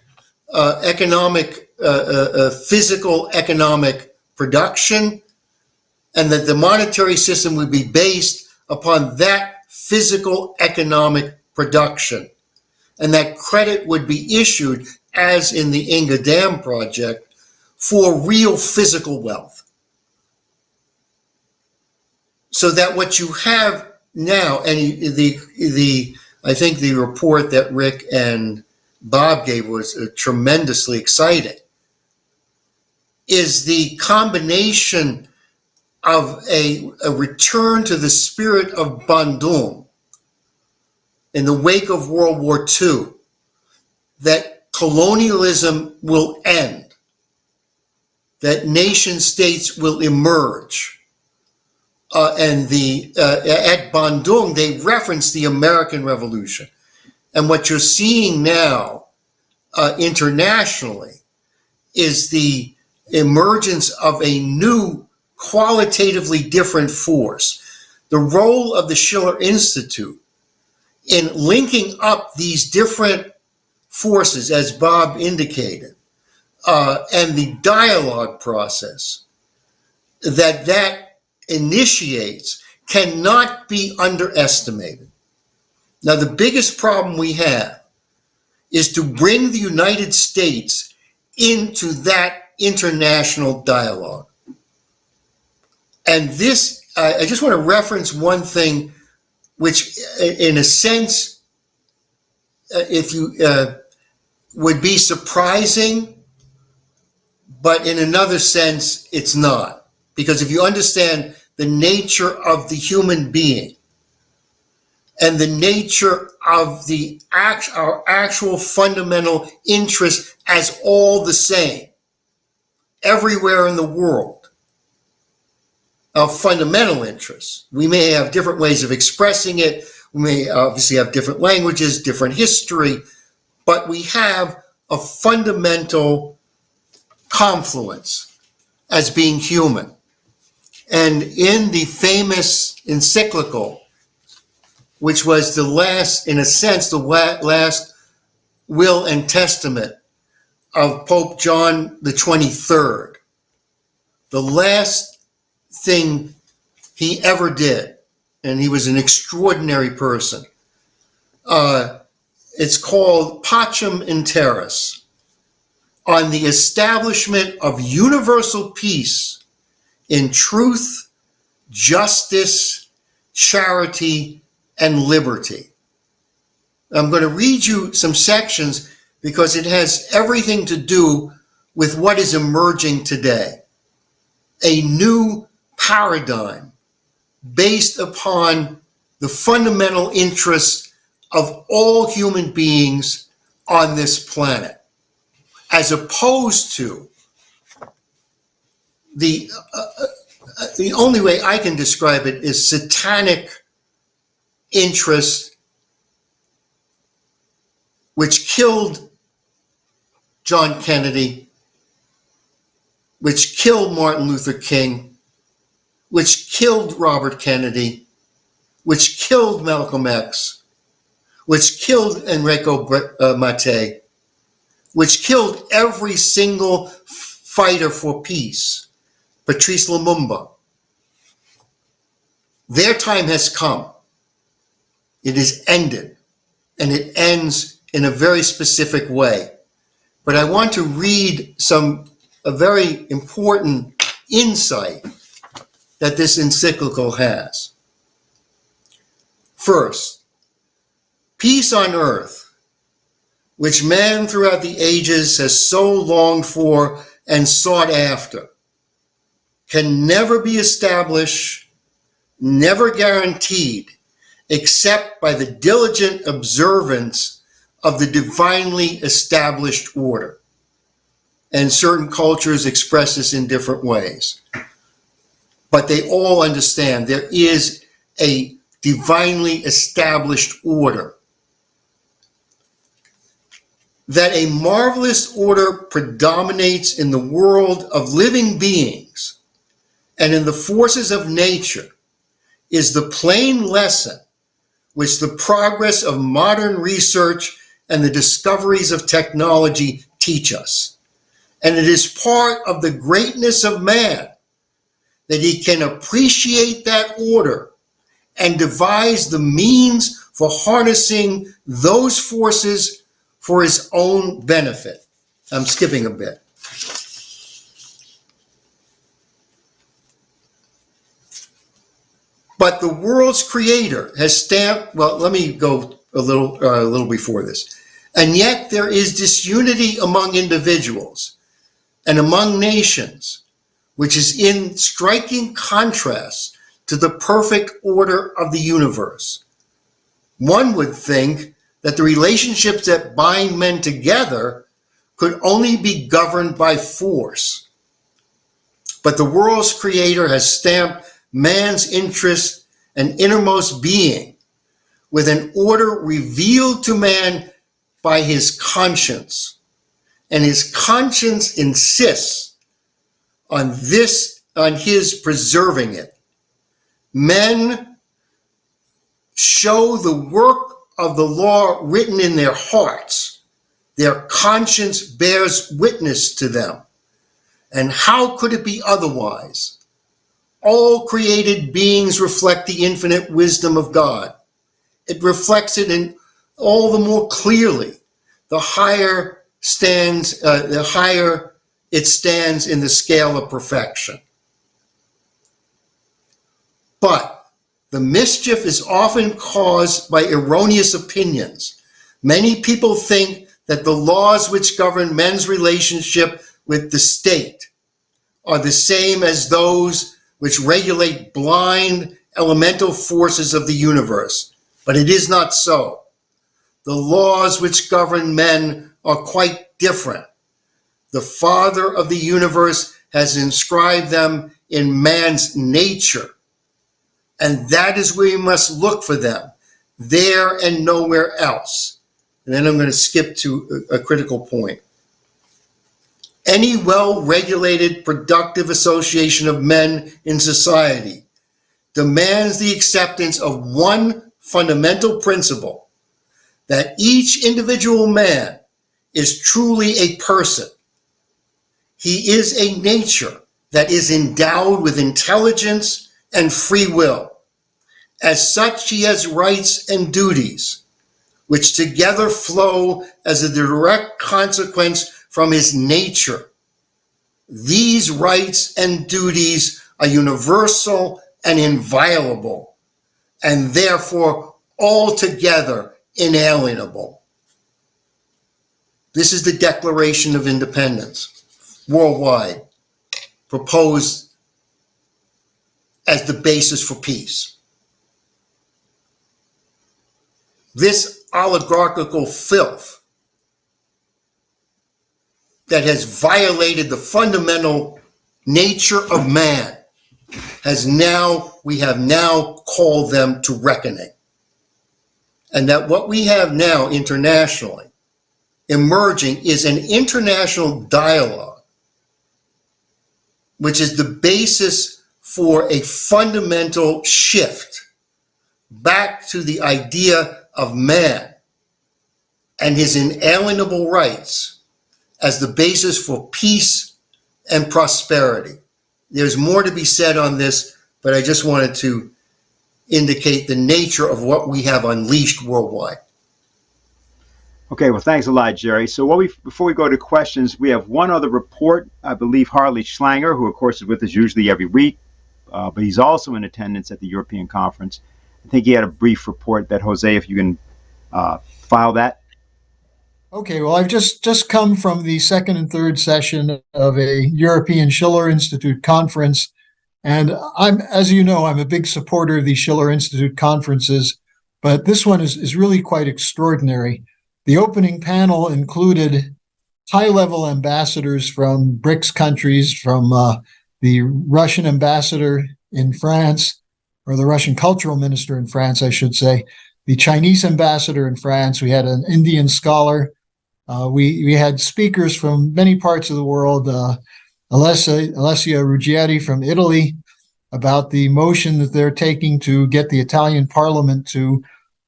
physical economic production, and that the monetary system would be based upon that physical economic production, and that credit would be issued, as in the Inga Dam project, for real physical wealth. So that what you have now, and I think the report that Rick and Bob gave was tremendously exciting, is the combination of a return to the spirit of Bandung in the wake of World War II, that colonialism will end, that nation states will emerge. And at Bandung, they reference the American Revolution. And what you're seeing now internationally is the emergence of a new, qualitatively different force. The role of the Schiller Institute in linking up these different forces, as Bob indicated, and the dialogue process that initiates cannot be underestimated. Now, the biggest problem we have is to bring the United States into that international dialogue. And this, I just want to reference one thing, which in a sense, if you would be surprising, but in another sense, it's not. Because if you understand the nature of the human being and the nature of our actual fundamental interest as all the same, everywhere in the world, our fundamental interests. We may have different ways of expressing it. We may obviously have different languages, different history, but we have a fundamental confluence as being human. And in the famous encyclical, which was the last, in a sense, the last will and testament of Pope John the 23rd, the last thing he ever did, and he was an extraordinary person. It's called Pacem in Terris, on the establishment of universal peace in truth, justice, charity, and liberty. I'm going to read you some sections because it has everything to do with what is emerging today. A new paradigm based upon the fundamental interests of all human beings on this planet, as opposed to the only way I can describe it is satanic interest, which killed John Kennedy, which killed Martin Luther King, which killed Robert Kennedy, which killed Malcolm X, which killed Enrico Mattei, which killed every single fighter for peace, Patrice Lumumba. Their time has come. It is ended, and it ends in a very specific way. But I want to read a very important insight that this encyclical has. First, peace on earth, which man throughout the ages has so longed for and sought after, can never be established, never guaranteed, except by the diligent observance of the divinely established order. And certain cultures express this in different ways. But they all understand there is a divinely established order. That a marvelous order predominates in the world of living beings and in the forces of nature is the plain lesson which the progress of modern research and the discoveries of technology teach us. And it is part of the greatness of man that he can appreciate that order and devise the means for harnessing those forces for his own benefit. I'm skipping a bit. But the world's creator has stamped, well, let me go a little before this. And yet there is disunity among individuals and among nations, which is in striking contrast to the perfect order of the universe. One would think that the relationships that bind men together could only be governed by force. But the world's creator has stamped man's interest and innermost being with an order revealed to man by his conscience. And his conscience insists on his preserving it. Men show the work of the law written in their hearts. Their conscience bears witness to them. And how could it be otherwise? All created beings reflect the infinite wisdom of God. It reflects it in all the more clearly the higher it stands in the scale of perfection. But the mischief is often caused by erroneous opinions. Many people think that the laws which govern men's relationship with the state are the same as those which regulate blind elemental forces of the universe. But it is not so. The laws which govern men are quite different. The Father of the universe has inscribed them in man's nature. And that is where you must look for them, there and nowhere else. And then I'm going to skip to a critical point. Any well-regulated, productive association of men in society demands the acceptance of one fundamental principle, that each individual man is truly a person. He is a nature that is endowed with intelligence and free will. As such, he has rights and duties, which together flow as a direct consequence from his nature. These rights and duties are universal and inviolable, and therefore altogether inalienable. This is the Declaration of Independence, worldwide, proposed as the basis for peace. This oligarchical filth that has violated the fundamental nature of man we have now called them to reckoning. And that what we have now internationally emerging is an international dialogue, which is the basis for a fundamental shift back to the idea of man and his inalienable rights as the basis for peace and prosperity. There's more to be said on this, but I just wanted to indicate the nature of what we have unleashed worldwide. Okay, well, thanks a lot, Gerry. So before we go to questions, we have one other report. I believe Harley Schlanger, who of course is with us usually every week, but he's also in attendance at the European Conference. I think he had a brief report that, Jose, if you can file that. Okay, well, I've just come from the second and third session of a European Schiller Institute Conference. And as you know, I'm a big supporter of these Schiller Institute conferences, but this one is really quite extraordinary. The opening panel included high-level ambassadors from BRICS countries, from the Russian ambassador in France, or the Russian cultural minister in France, I should say, the Chinese ambassador in France. We had an Indian scholar. We had speakers from many parts of the world. Alessia Ruggieri from Italy, about the motion that they're taking to get the Italian parliament to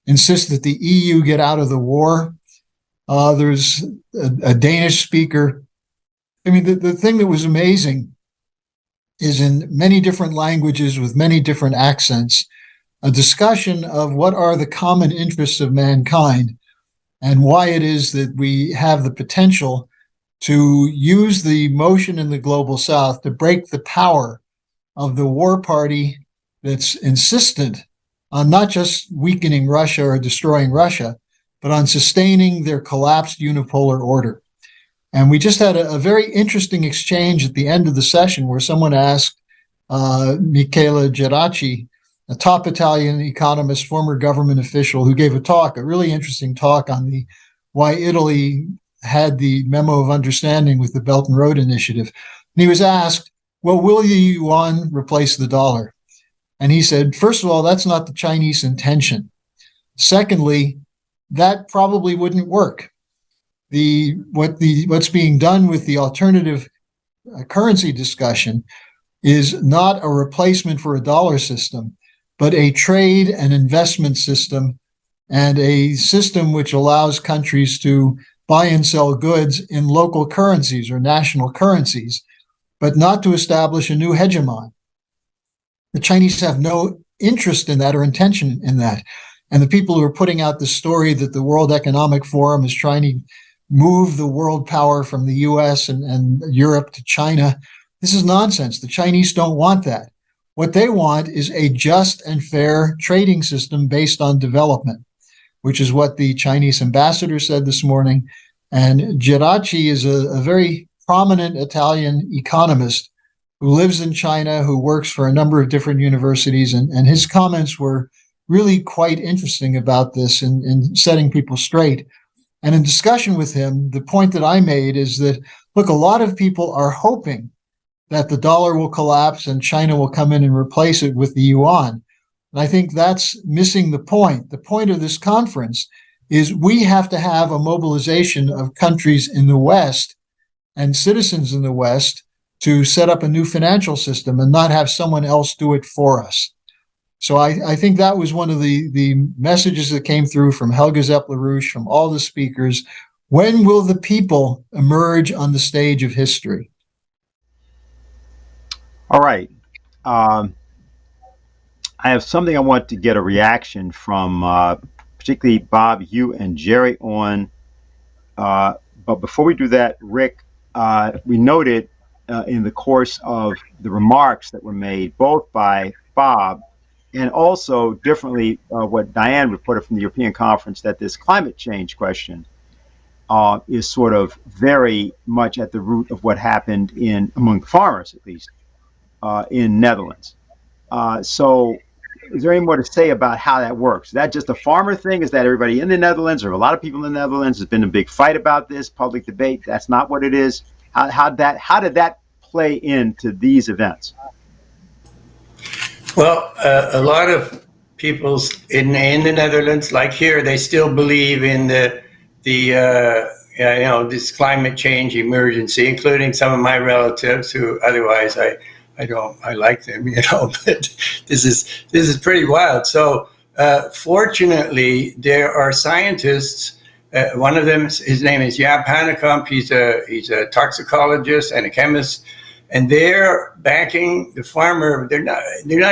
insist that the EU get out of the war. There's a Danish speaker. I mean, the thing that was amazing is in many different languages with many different accents, a discussion of what are the common interests of mankind and why it is that we have the potential to use the motion in the global south to break the power of the war party that's insistent on not just weakening Russia or destroying Russia, but on sustaining their collapsed unipolar order. And we just had a very interesting exchange at the end of the session where someone asked Michele Geraci, a top Italian economist, former government official, who gave a really interesting talk on why Italy had the memo of understanding with the Belt and Road Initiative. And he was asked, well, will the yuan replace the dollar? And he said, first of all, that's not the Chinese intention. Secondly, that probably wouldn't work. What's being done with the alternative currency discussion is not a replacement for a dollar system, but a trade and investment system and a system which allows countries to buy and sell goods in local currencies or national currencies, but not to establish a new hegemon. The Chinese have no interest in that or intention in that. And the people who are putting out the story that the World Economic Forum is trying to move the world power from the US and Europe to China, this is nonsense. The Chinese don't want that. What they want is a just and fair trading system based on development, which is what the Chinese ambassador said this morning. And Geraci is a very prominent Italian economist who lives in China, who works for a number of different universities. And his comments were really quite interesting about this in setting people straight. And in discussion with him, the point that I made is that, look, a lot of people are hoping that the dollar will collapse and China will come in and replace it with the yuan. And I think that's missing the point. The point of this conference is we have to have a mobilization of countries in the West and citizens in the West to set up a new financial system and not have someone else do it for us. So I think that was one of the messages that came through from Helga Zepp-LaRouche, from all the speakers. When will the people emerge on the stage of history? All right. I have something I want to get a reaction from, particularly Bob, you, and Gerry on. But before we do that, Rick, we noted in the course of the remarks that were made both by Bob and also differently what Diane reported from the European conference, that this climate change question is sort of very much at the root of what happened among the farmers, at least, in Netherlands. So is there any more to say about how that works? Is that just a farmer thing? Is that everybody in the Netherlands, or a lot of people in the Netherlands? There's been a big fight about this, public debate. That's not what it is. How did that play into these events? Well, a lot of people in the Netherlands, like here, they still believe in this climate change emergency, including some of my relatives who otherwise I like them, but this is pretty wild. So fortunately, there are scientists. One of them, his name is Jaap Hanekamp. He's a toxicologist and a chemist. And they're backing the farmer. They're not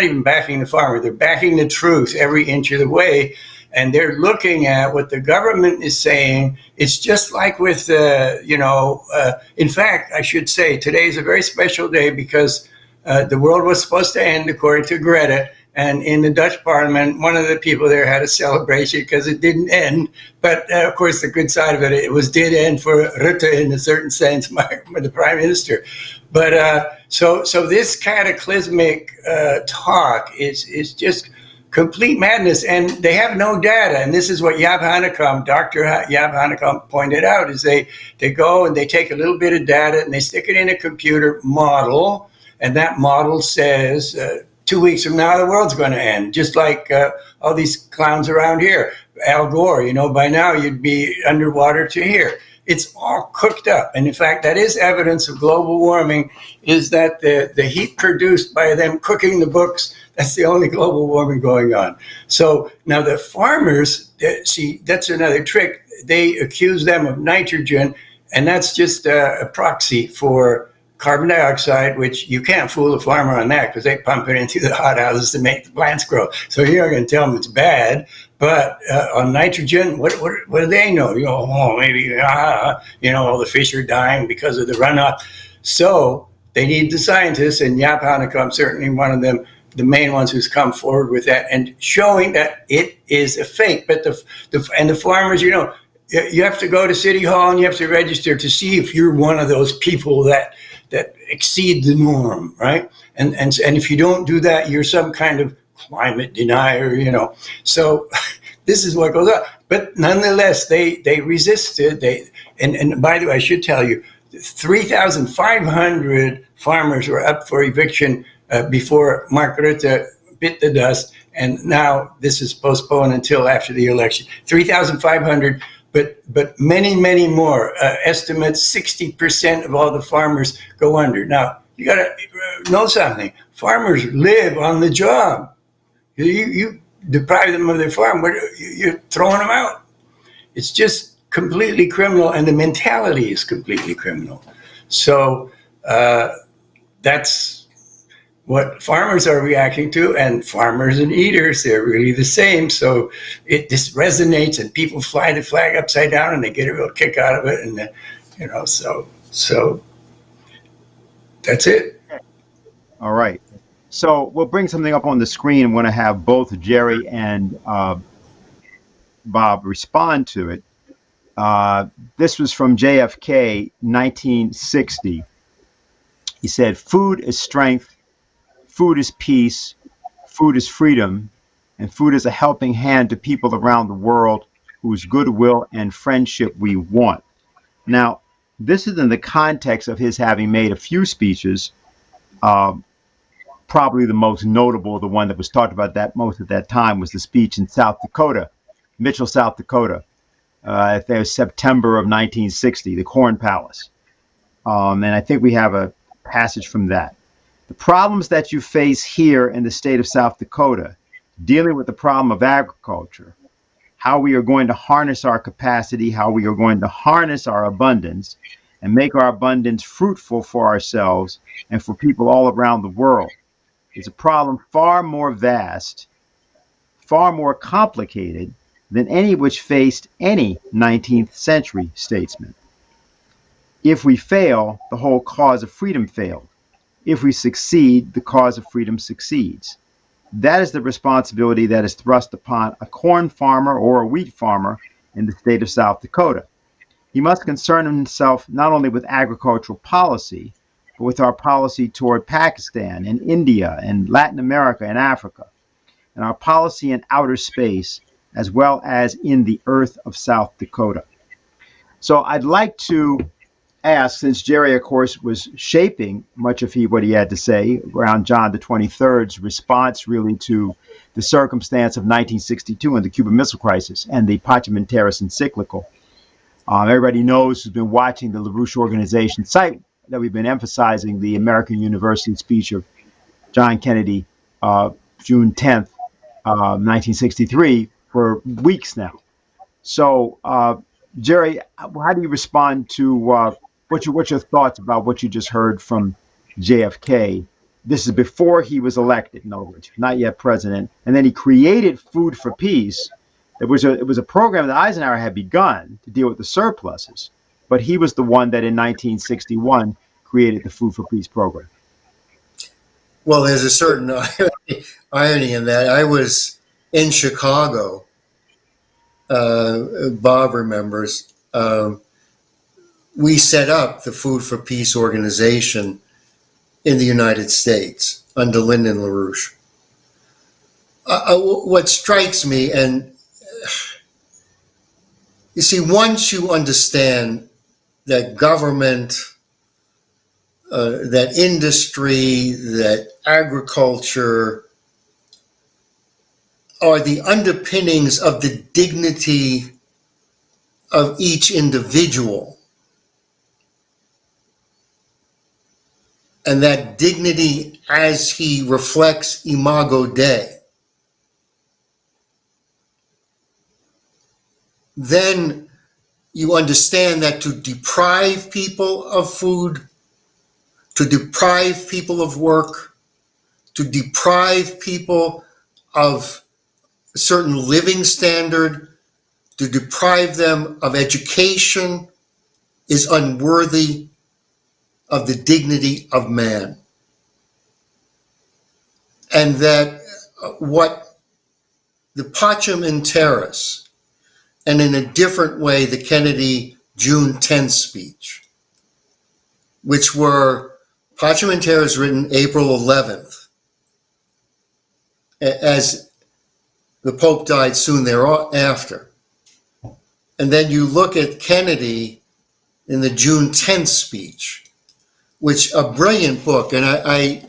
even backing the farmer. They're backing the truth every inch of the way. And they're looking at what the government is saying. It's just like with, in fact, I should say today is a very special day because the world was supposed to end according to Greta. And in the Dutch parliament, one of the people there had a celebration because it didn't end. But of course, the good side of it, did end for Rutte in a certain sense, the prime minister. But so this cataclysmic talk is just complete madness, and they have no data. And this is what Jaap Hanekamp, Dr. Jaap Hanekamp pointed out, is they go and they take a little bit of data and they stick it in a computer model, and that model says 2 weeks from now, the world's going to end, just like all these clowns around here. Al Gore, by now you'd be underwater to here. It's all cooked up. And in fact, that is evidence of global warming, is that the heat produced by them cooking the books, that's the only global warming going on. So now the farmers, see, that's another trick. They accuse them of nitrogen, and that's just a proxy for carbon dioxide, which you can't fool a farmer on that because they pump it into the hothouses to make the plants grow. So you're not going to tell them it's bad. But on nitrogen, what do they know? Maybe, all the fish are dying because of the runoff. So they need the scientists, and Jaap Hanekom, certainly one of them, the main ones who's come forward with that and showing that it is a fake. But the farmers, you have to go to City Hall and you have to register to see if you're one of those people that exceed the norm, right? And if you don't do that, you're some kind of climate denier, So this is what goes on. But nonetheless, they resisted. And by the way, I should tell you, 3,500 farmers were up for eviction before Mark Rutte bit the dust. And now this is postponed until after the election. 3,500. But many, many more. Estimates 60% of all the farmers go under. Now, you got to know something. Farmers live on the job. You deprive them of their farm, you're throwing them out. It's just completely criminal, and the mentality is completely criminal. So that's what farmers are reacting to, and farmers and eaters, they're really the same. So this resonates, and people fly the flag upside down, and they get a real kick out of it, and so that's it. All right. So we'll bring something up on the screen. I'm going to have both Gerry and Bob respond to it. This was from JFK, 1960. He said, "Food is strength, food is peace, food is freedom, and food is a helping hand to people around the world whose goodwill and friendship we want." Now, this is in the context of his having made a few speeches. Probably the most notable, the one that was talked about that most at that time, was the speech in South Dakota, Mitchell, South Dakota. There's September of 1960, the Corn Palace. And I think we have a passage from that. "The problems that you face here in the state of South Dakota, dealing with the problem of agriculture, how we are going to harness our capacity, how we are going to harness our abundance and make our abundance fruitful for ourselves and for people all around the world, is a problem far more vast, far more complicated than any which faced any 19th century statesman. If we fail, the whole cause of freedom failed. If we succeed, the cause of freedom succeeds. That is the responsibility that is thrust upon a corn farmer or a wheat farmer in the state of South Dakota. He must concern himself not only with agricultural policy, but with our policy toward Pakistan and India and Latin America and Africa, and our policy in outer space, as well as in the earth of South Dakota." So I'd like to ask, since Gerry, of course, was shaping much of what he had to say around John the 23rd's response really to the circumstance of 1962 and the Cuban Missile Crisis and the Pachamama encyclical. Everybody knows who's been watching the LaRouche Organization site that we've been emphasizing the American University speech of John Kennedy, June 10th, 1963, for weeks now. So, Gerry, how do you respond to what's your thoughts about what you just heard from JFK? This is before he was elected, in other words, not yet president, and then he created Food for Peace. It was a program that Eisenhower had begun to deal with the surpluses, but he was the one that in 1961 created the Food for Peace program. Well, there's a certain irony in that. I was in Chicago, Bob remembers, we set up the Food for Peace organization in the United States under Lyndon LaRouche. What strikes me, and you see, once you understand that government that industry, that agriculture are the underpinnings of the dignity of each individual. And that dignity as he reflects Imago Dei. Then you understand that to deprive people of food, to deprive people of work, to deprive people of a certain living standard, to deprive them of education is unworthy of the dignity of man. And that what the Pacem in Terris, and in a different way, the Kennedy June 10th speech, which were Pacem in Terris written April 11th, as the Pope died soon thereafter. And then you look at Kennedy in the June 10th speech, which a brilliant book, and I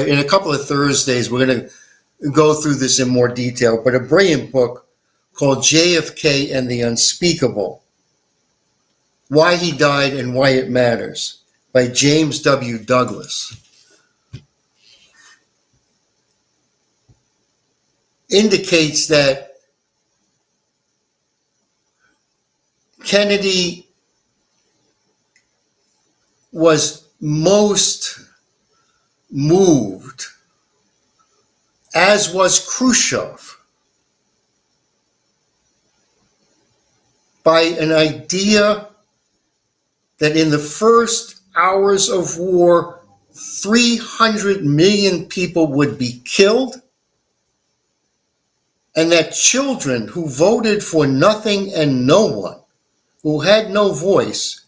in a couple of Thursdays, we're going to go through this in more detail, but a brilliant book called JFK and the Unspeakable, Why He Died and Why It Matters, by James W. Douglas, indicates that Kennedy was most moved, as was Khrushchev, by an idea that in the first hours of war, 300 million people would be killed, and that children who voted for nothing and no one, who had no voice,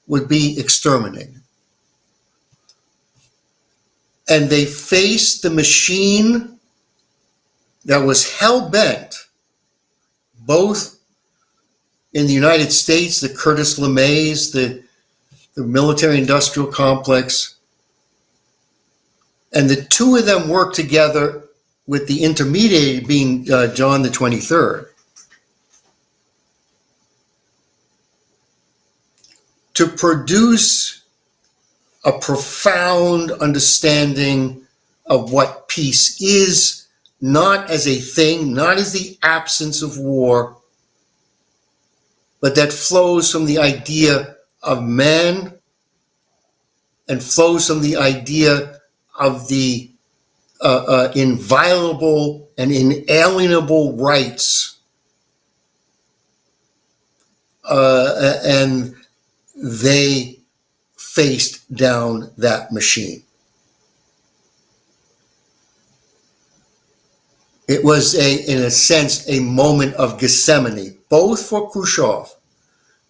would be exterminated. And they faced the machine that was hell-bent, both in the United States, the Curtis LeMays, the military-industrial complex, and the two of them worked together with the intermediary being John the 23rd, to produce a profound understanding of what peace is, not as a thing, not as the absence of war, but that flows from the idea of man and flows from the idea of the inviolable and inalienable rights. And they faced down that machine. It was, in a sense, a moment of Gethsemane, both for Khrushchev,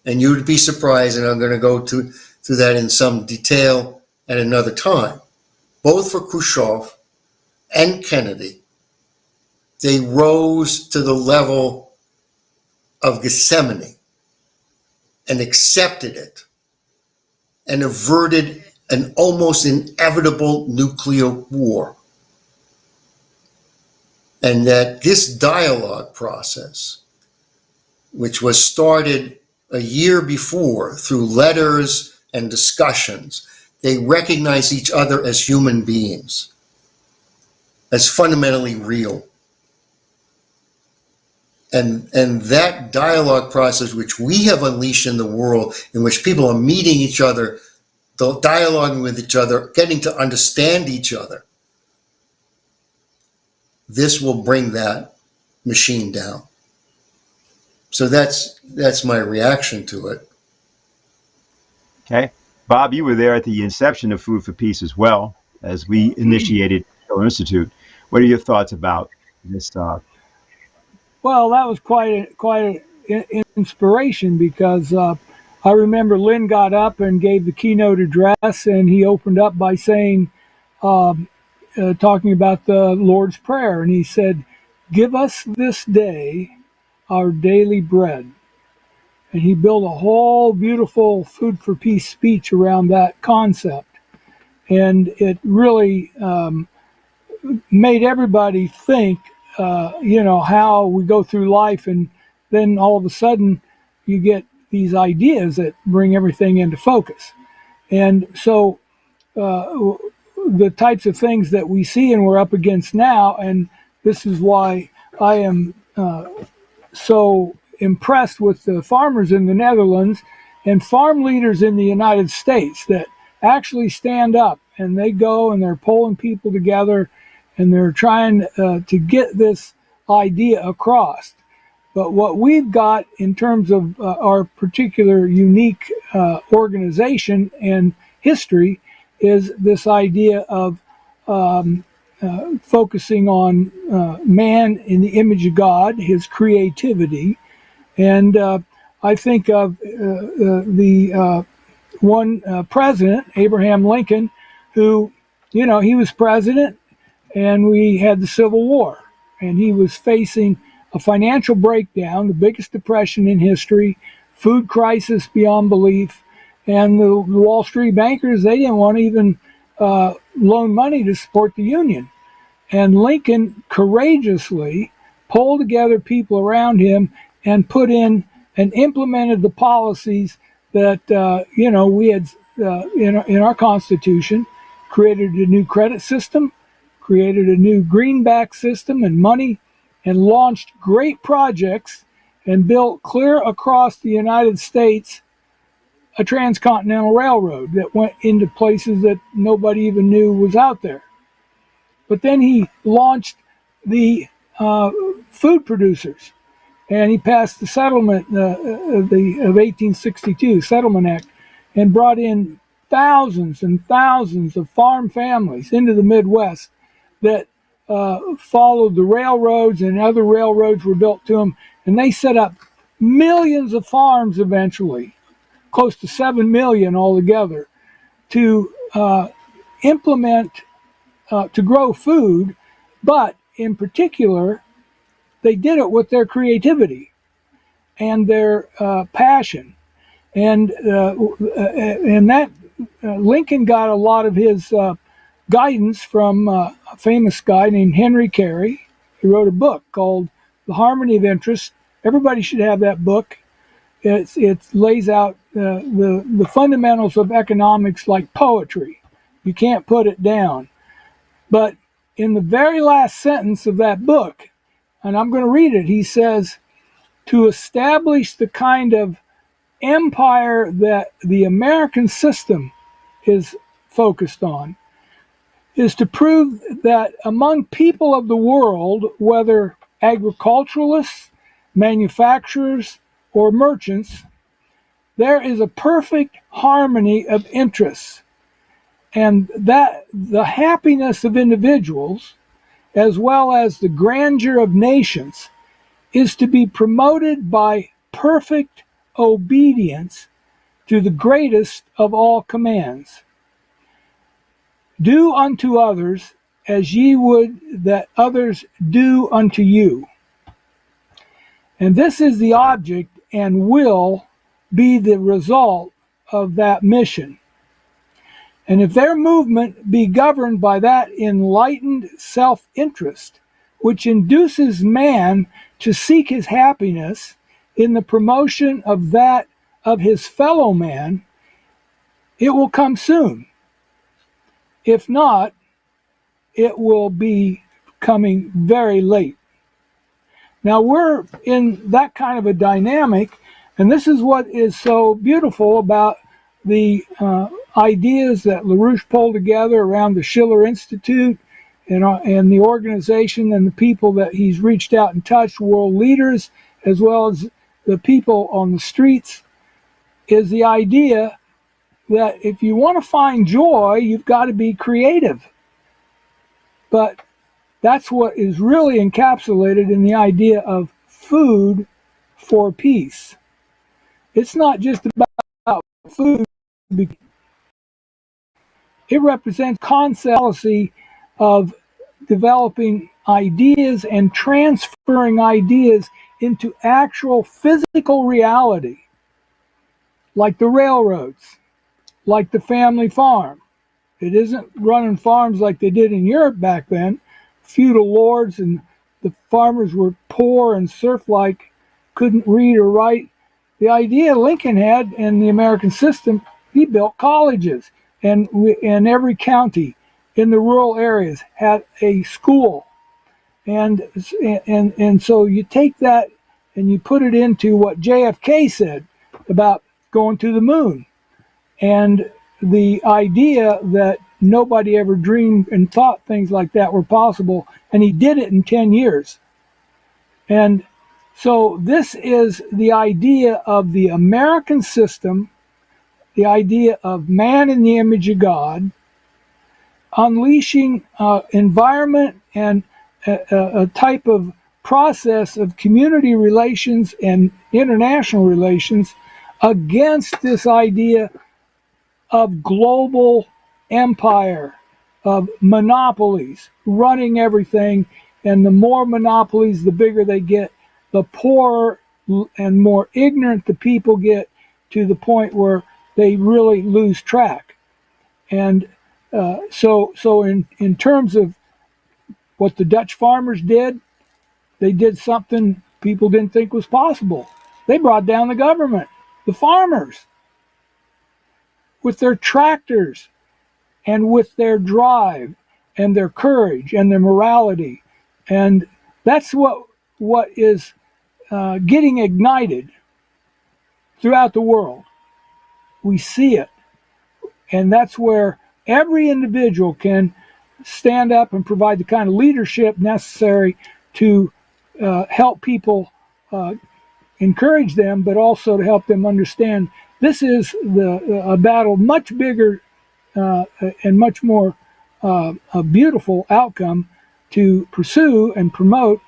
and you'd be surprised, and I'm going to go through that in some detail at another time, both for Khrushchev and Kennedy. They rose to the level of Gethsemane and accepted it and averted an almost inevitable nuclear war. And that this dialogue process, which was started a year before through letters and discussions, they recognize each other as human beings, as fundamentally real. And that dialogue process, which we have unleashed in the world, in which people are meeting each other, dialoguing with each other, getting to understand each other, this will bring that machine down. So that's my reaction to it. Okay. Bob, you were there at the inception of Food for Peace as well, as we initiated Schiller Institute. What are your thoughts about this? Well, that was quite an inspiration, because I remember Lynn got up and gave the keynote address, and he opened up by saying, talking about the Lord's Prayer, and he said, "Give us this day our daily bread." And he built a whole beautiful Food for Peace speech around that concept. And it really made everybody think, how we go through life, and then all of a sudden you get these ideas that bring everything into focus. And so the types of things that we see and we're up against now, and this is why I am so impressed with the farmers in the Netherlands and farm leaders in the United States that actually stand up and they go and they're pulling people together and they're trying to get this idea across. But what we've got in terms of our particular unique organization and history is this idea of focusing on man in the image of God, his creativity. And I think of the one president, Abraham Lincoln, who, he was president and we had the Civil War. And he was facing a financial breakdown, the biggest depression in history, food crisis beyond belief. And the Wall Street bankers, they didn't want to even loan money to support the Union. And Lincoln courageously pulled together people around him and put in and implemented the policies that, we had in our Constitution, created a new credit system, created a new greenback system and money, and launched great projects and built clear across the United States a transcontinental railroad that went into places that nobody even knew was out there. But then he launched the food producers, and he passed the settlement of 1862 Settlement Act, and brought in thousands and thousands of farm families into the Midwest that followed the railroads, and other railroads were built to them, and they set up millions of farms eventually, close to 7 million altogether, to implement, to grow food, but in particular, they did it with their creativity and their passion. And that Lincoln got a lot of his guidance from a famous guy named Henry Carey. He wrote a book called The Harmony of Interest. Everybody should have that book. It lays out the fundamentals of economics like poetry. You can't put it down. But in the very last sentence of that book, and I'm going to read it, he says, to establish the kind of empire that the American system is focused on is to prove that among people of the world, whether agriculturalists, manufacturers, or merchants, there is a perfect harmony of interests, and that the happiness of individuals, as well as the grandeur of nations, is to be promoted by perfect obedience to the greatest of all commands. Do unto others as ye would that others do unto you. And this is the object and will be the result of that mission. And if their movement be governed by that enlightened self-interest, which induces man to seek his happiness in the promotion of that of his fellow man, it will come soon. If not, it will be coming very late. Now we're in that kind of a dynamic, and this is what is so beautiful about the ideas that LaRouche pulled together around the Schiller Institute and the organization and the people that he's reached out and touched, world leaders, as well as the people on the streets, is the idea that if you want to find joy, you've got to be creative. But that's what is really encapsulated in the idea of food for peace. It's not just about food. It represents concept policy of developing ideas and transferring ideas into actual physical reality, like the railroads, like the family farm. It isn't running farms like they did in Europe back then, feudal lords, and the farmers were poor and serf-like, couldn't read or write. The idea Lincoln had in the American system, he built colleges, and every county in the rural areas had a school. And so you take that and you put it into what JFK said about going to the moon, and the idea that nobody ever dreamed and thought things like that were possible, and he did it in 10 years. And so this is the idea of the American system, the idea of man in the image of God, unleashing environment and a type of process of community relations and international relations against this idea of global empire, of monopolies running everything. And the more monopolies, the bigger they get, the poorer and more ignorant the people get, to the point where they really lose track. And so in terms of what the Dutch farmers did, they did something people didn't think was possible. They brought down the government, the farmers, with their tractors and with their drive and their courage and their morality. And that's what is getting ignited throughout the world. We see it. And that's where every individual can stand up and provide the kind of leadership necessary to help people, encourage them, but also to help them understand this is a battle much bigger and much more a beautiful outcome to pursue and promote.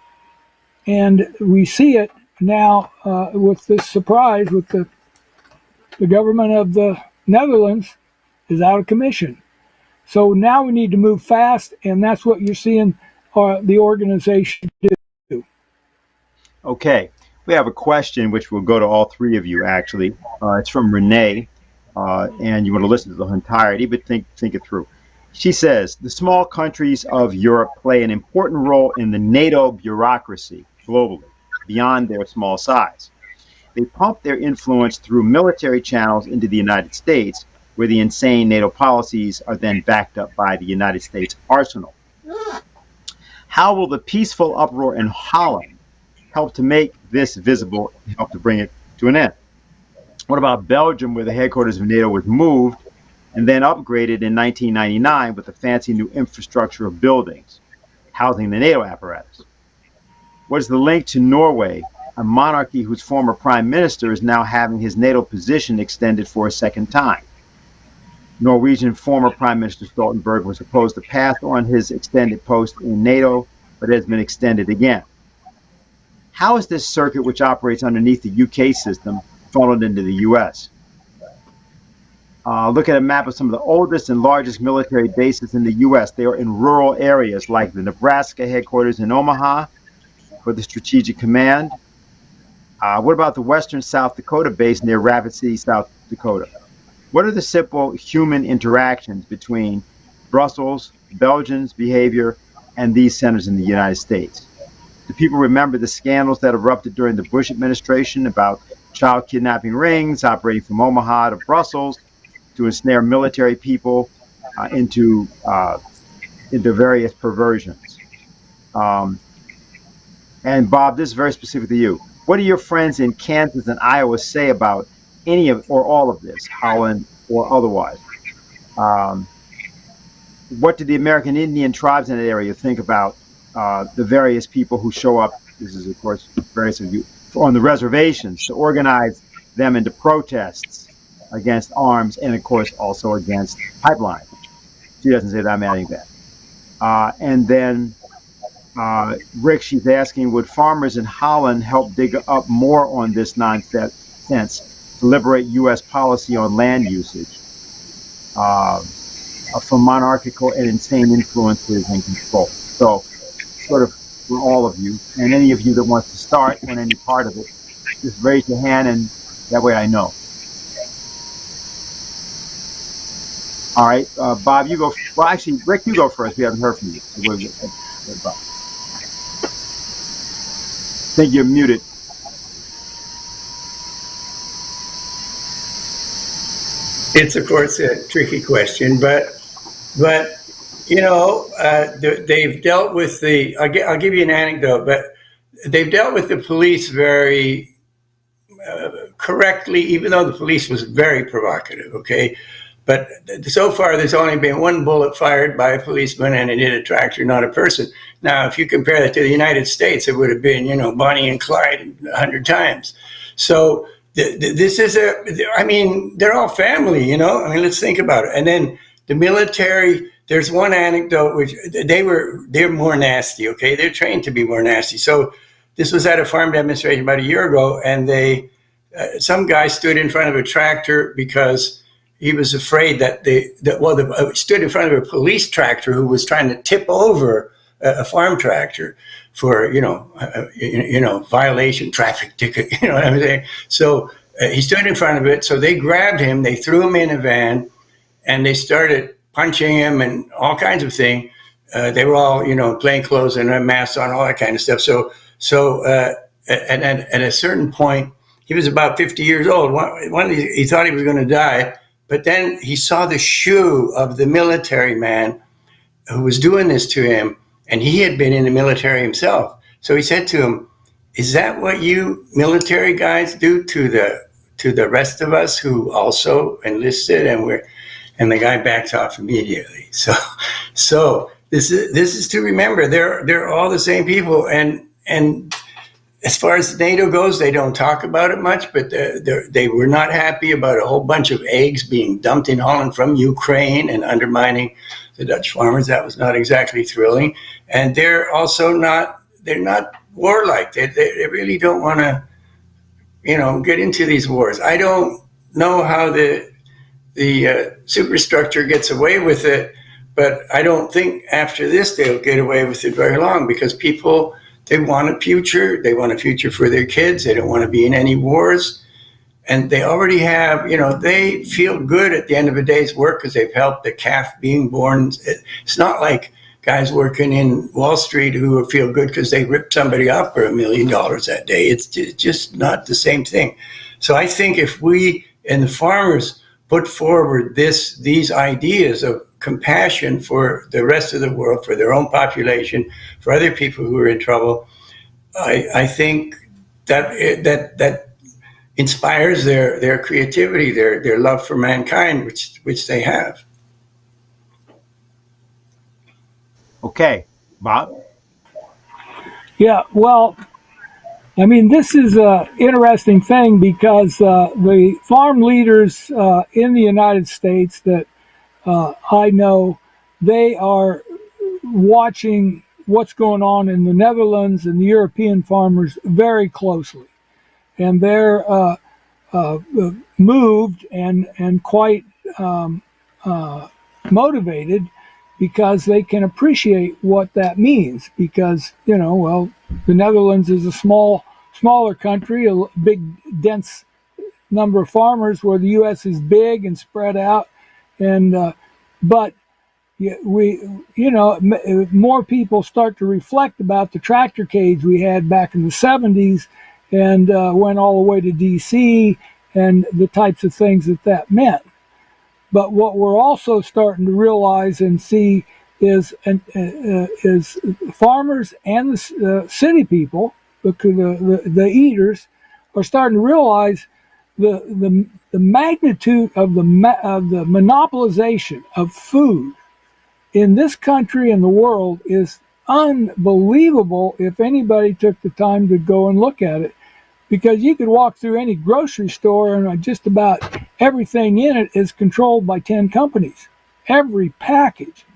And we see it now with this surprise with the government of the Netherlands is out of commission. So now we need to move fast, and that's what you're seeing the organization do. Okay, we have a question which will go to all three of you, actually. It's from Renee, and you want to listen to the entirety, but think it through. She says, the small countries of Europe play an important role in the NATO bureaucracy globally, beyond their small size. They pump their influence through military channels into the United States, where the insane NATO policies are then backed up by the United States arsenal. How will the peaceful uproar in Holland help to make this visible and help to bring it to an end? What about Belgium, where the headquarters of NATO was moved and then upgraded in 1999 with a fancy new infrastructure of buildings housing the NATO apparatus? What is the link to Norway, a monarchy whose former prime minister is now having his NATO position extended for a second time? Norwegian former Prime Minister Stoltenberg was supposed to pass on his extended post in NATO, but has been extended again. How is this circuit, which operates underneath the UK system, funneled into the US? Look at a map of some of the oldest and largest military bases in the US. They are in rural areas like the Nebraska headquarters in Omaha for the Strategic Command. What about the Western South Dakota base near Rapid City, South Dakota? What are the simple human interactions between Brussels, Belgians' behavior, and these centers in the United States? Do people remember the scandals that erupted during the Bush administration about child kidnapping rings operating from Omaha to Brussels to ensnare military people into various perversions? And Bob, this is very specific to you. What do your friends in Kansas and Iowa say about any of or all of this, Holland or otherwise? What do the American Indian tribes in that area think about the various people who show up? This is, of course, various of you on the reservations to organize them into protests against arms and, of course, also against pipelines. She doesn't say that, I'm adding that. And then Rick, she's asking, would farmers in Holland help dig up more on this nonsense to liberate U.S. policy on land usage from monarchical and insane influences and control? So, sort of for all of you, and any of you that wants to start on any part of it, just raise your hand, and that way I know. All right, Bob, you go. Well, actually, Rick, you go first. We haven't heard from you. Bob. I think you're muted. It's of course a tricky question, but they've dealt with the. I'll give you an anecdote, but they've dealt with the police very correctly, even though the police was very provocative. Okay. But so far, there's only been one bullet fired by a policeman, and it hit a tractor, not a person. Now, if you compare that to the United States, it would have been, Bonnie and Clyde 100 times. So this is they're all family, let's think about it. And then the military, there's one anecdote which they're more nasty, okay? They're trained to be more nasty. So this was at a farm demonstration about a year ago, and some guy stood in front of a tractor because he was afraid that stood in front of a police tractor who was trying to tip over a farm tractor for, violation, traffic ticket, what I'm saying? So he stood in front of it. So they grabbed him, they threw him in a van, and they started punching him and all kinds of things. They were all, plain clothes and a mask on, all that kind of stuff. So at a certain point, he was about 50 years old. He thought he was going to die. But then he saw the shoe of the military man who was doing this to him, and he had been in the military himself. So he said to him, "Is that what you military guys do to the rest of us who also enlisted?" And the guy backed off immediately. So this is to remember. They're all the same people, and as far as NATO goes, they don't talk about it much, but they were not happy about a whole bunch of eggs being dumped in Holland from Ukraine and undermining the Dutch farmers. That was not exactly thrilling. And they're not warlike. They really don't want to, get into these wars. I don't know how the superstructure gets away with it, but I don't think after this they'll get away with it very long, because people, they want a future. They want a future for their kids. They don't want to be in any wars. And they already have, they feel good at the end of a day's work because they've helped the calf being born. It's not like guys working in Wall Street who feel good because they ripped somebody off for $1 million that day. It's just not the same thing. So I think if we and the farmers put forward these ideas of compassion for the rest of the world, for their own population, for other people who are in trouble, I think that inspires their creativity, their love for mankind, which they have. Okay, Bob? Yeah, well, this is an interesting thing because the farm leaders in the United States that I know, they are watching what's going on in the Netherlands and the European farmers very closely. And they're moved and quite motivated because they can appreciate what that means. Because, the Netherlands is a smaller country, a big, dense number of farmers, where the U.S. is big and spread out. And but more people start to reflect about the tractor cage we had back in the 70s and went all the way to D.C. and the types of things that meant. But what we're also starting to realize and see is farmers and the city people, the eaters, are starting to realize the magnitude of the monopolization of food in this country and the world is unbelievable if anybody took the time to go and look at it. Because you could walk through any grocery store and just about everything in it is controlled by 10 companies, every package.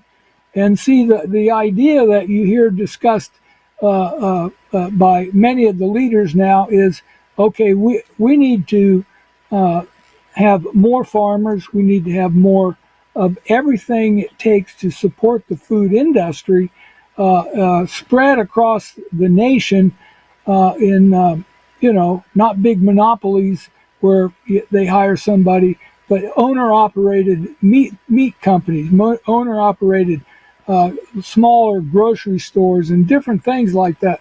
And see, the idea that you hear discussed by many of the leaders now is, okay, we need to have more farmers. We need to have more of everything it takes to support the food industry spread across the nation in not big monopolies where they hire somebody but owner-operated meat companies, owner-operated smaller grocery stores, and different things like that.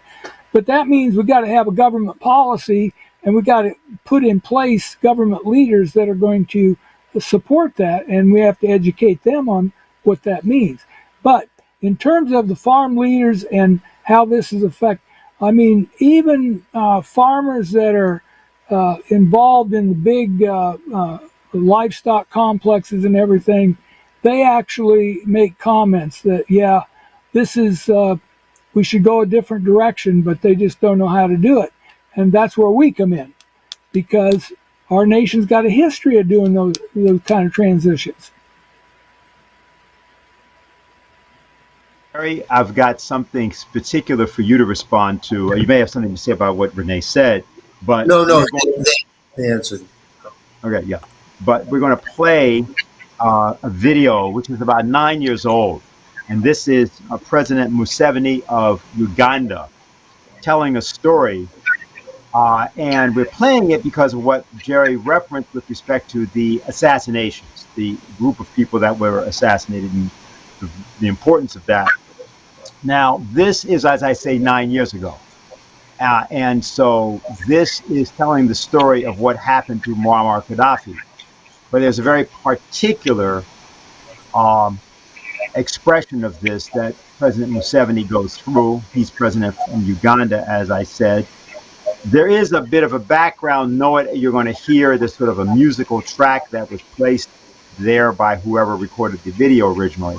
But that means we got to have a government policy, and we got to put in place government leaders that are going to support that, and we have to educate them on what that means. But in terms of the farm leaders and how this is affect, I mean, even farmers that are involved in the big livestock complexes and everything, they actually make comments that, yeah, this is, we should go a different direction, but they just don't know how to do it. And that's where we come in, because our nation's got a history of doing those kind of transitions. Gerry, I've got something particular for you to respond to. You may have something to say about what Renee said, but No, they answered. Okay, yeah, but we're going to play a video which is about 9 years old, and this is President Museveni of Uganda telling a story, and we're playing it because of what Gerry referenced with respect to the assassinations, the group of people that were assassinated, and the importance of that. Now, this is, as I say, 9 years ago. And so this is telling the story of what happened to Muammar Gaddafi. But there's a very particular expression of this that President Museveni goes through. He's president from Uganda, as I said. There is a bit of a background note. You're going to hear this sort of a musical track that was placed there by whoever recorded the video originally.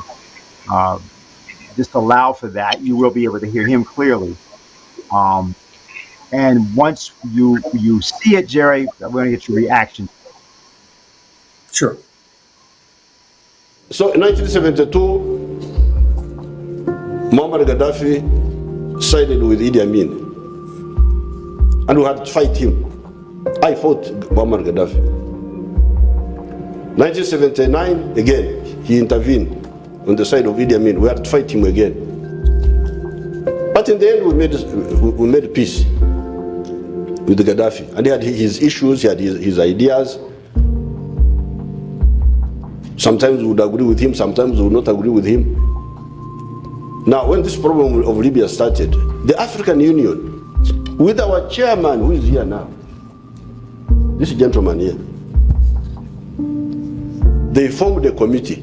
Just allow for that. You will be able to hear him clearly. And once you see it, Gerry, I'm going to get your reaction. Sure. So in 1972, Muammar Gaddafi sided with Idi Amin, and we had to fight him. I fought Muammar Gaddafi. 1979, again, he intervened on the side of Idi Amin. We had to fight him again. But in the end, we made peace with Gaddafi. And he had his issues, he had his ideas. Sometimes we would agree with him, sometimes we would not agree with him. Now, when this problem of Libya started, the African Union, with our chairman, who is here now, this gentleman here, they formed a committee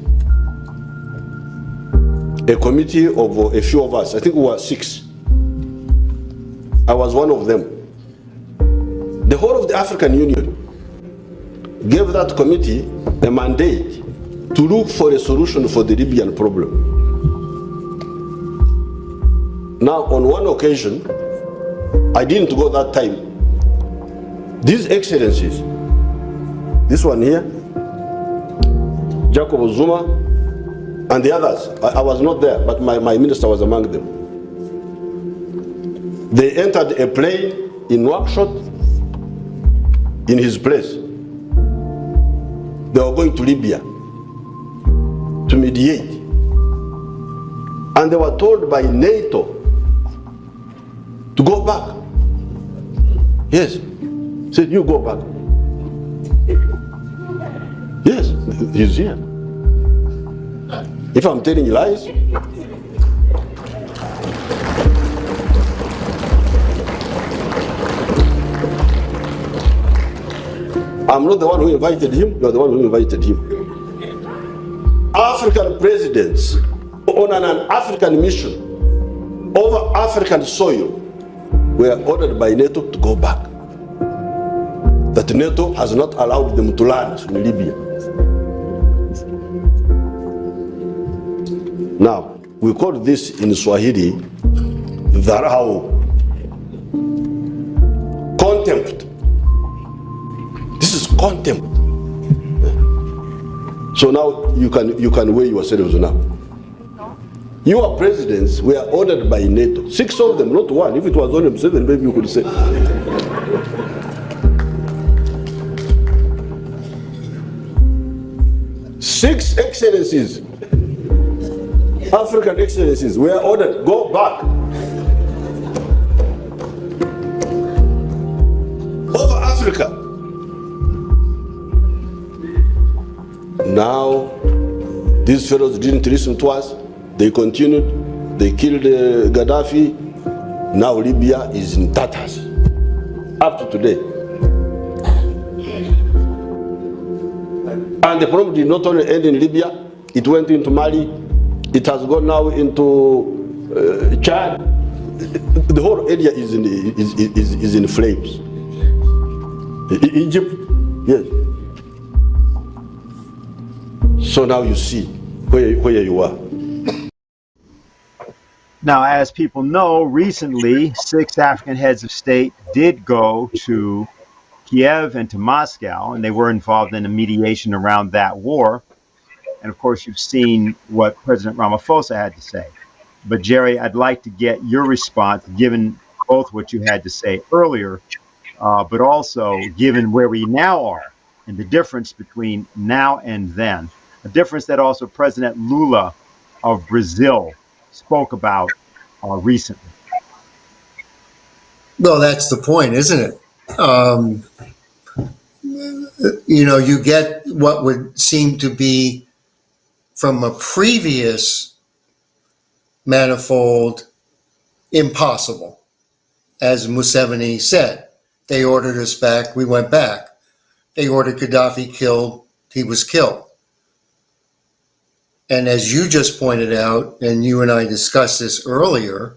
of a few of us. I think we were 6. I was one of them. The whole of the African Union gave that committee a mandate to look for a solution for the Libyan problem. Now, on one occasion, I didn't go that time. These excellencies, this one here, Jacob Zuma, and the others, I was not there, but my minister was among them. They entered a plane in Nouakchott, in his place. They were going to Libya to mediate. And they were told by NATO to go back. Yes. Said, you go back. Yes, he's here. If I'm telling you lies, I'm not the one who invited him, you're the one who invited him. African presidents on an African mission over African soil were ordered by NATO to go back. That NATO has not allowed them to land in Libya. Now, we call this in Swahili dharau, contempt. This is contempt. So now you can weigh yourselves now. Your presidents were ordered by NATO. 6 of them, not one. If it was only 7, maybe you could say. 6 excellencies, African excellencies, were ordered, go back. Over Africa. Now, these fellows didn't listen to us. They continued. They killed Gaddafi. Now Libya is in tatters. Up to today. And the problem did not only end in Libya, it went into Mali, it has gone now into Chad. The whole area is in flames. Egypt, yes. So now you see where you are. Now, as people know, recently 6 African heads of state did go to Kiev and to Moscow, and they were involved in a mediation around that war. And of course, you've seen what President Ramaphosa had to say. But Gerry, I'd like to get your response, given both what you had to say earlier, but also given where we now are and the difference between now and then, a difference that also President Lula of Brazil spoke about recently. Well, that's the point, isn't it? You get what would seem to be from a previous manifold impossible. As Museveni said, they ordered us back, we went back. They ordered Gaddafi killed, he was killed. And as you just pointed out, and you and I discussed this earlier,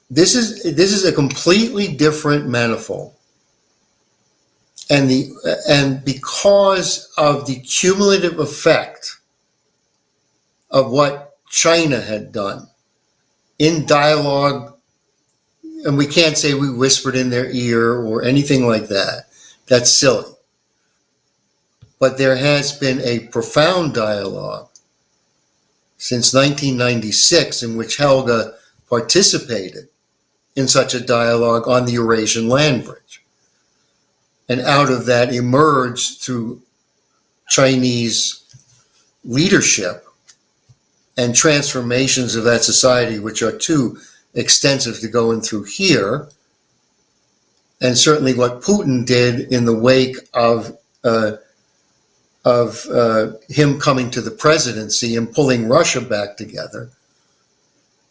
this is a completely different manifold. And because of the cumulative effect of what China had done in dialogue, and we can't say we whispered in their ear or anything like that. That's silly. But there has been a profound dialogue since 1996 in which Helga participated in such a dialogue on the Eurasian land bridge. And out of that emerged through Chinese leadership and transformations of that society, which are too extensive to go in through here, and certainly what Putin did in the wake of him coming to the presidency and pulling Russia back together.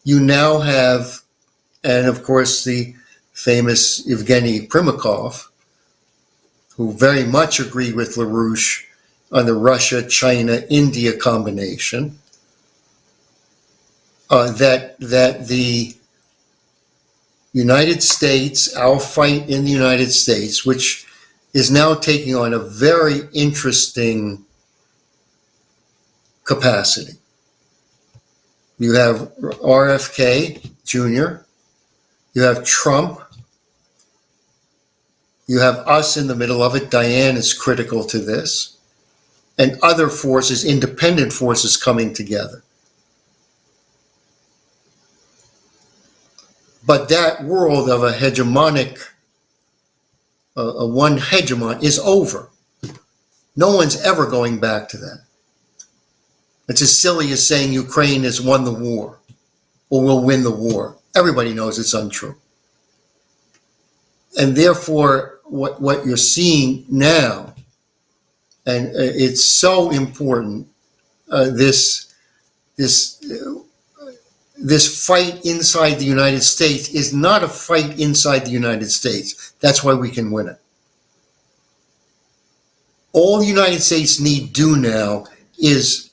You now have, and of course the famous Evgeny Primakov, who very much agreed with LaRouche on the Russia-China-India combination, that the United States, our fight in the United States, which is now taking on a very interesting capacity. You have RFK Jr., you have Trump, you have us in the middle of it. Diane is critical to this, and other forces, independent forces coming together. But that world of a hegemonic, one hegemon is over. No one's ever going back to that. It's as silly as saying Ukraine has won the war or will win the war. Everybody knows it's untrue. And therefore, what you're seeing now, and it's so important, this fight inside the United States is not a fight inside the United States. That's why we can win it. All the United States need do now is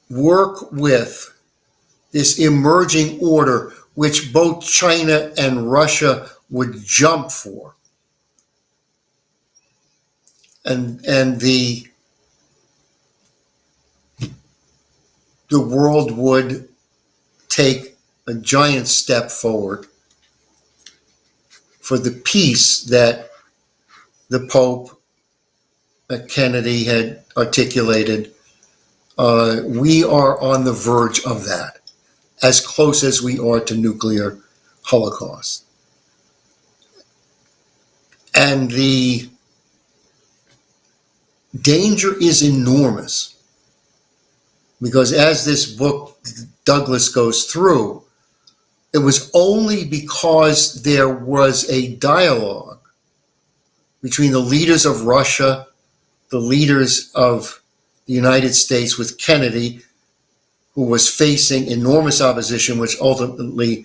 work with this emerging order, which both China and Russia would jump for. And the world would take a giant step forward for the peace that the Pope, Kennedy had articulated. We are on the verge of that, as close as we are to nuclear holocaust. And the danger is enormous. Because as this book, Douglas, goes through, it was only because there was a dialogue between the leaders of Russia, the leaders of the United States with Kennedy, who was facing enormous opposition, which ultimately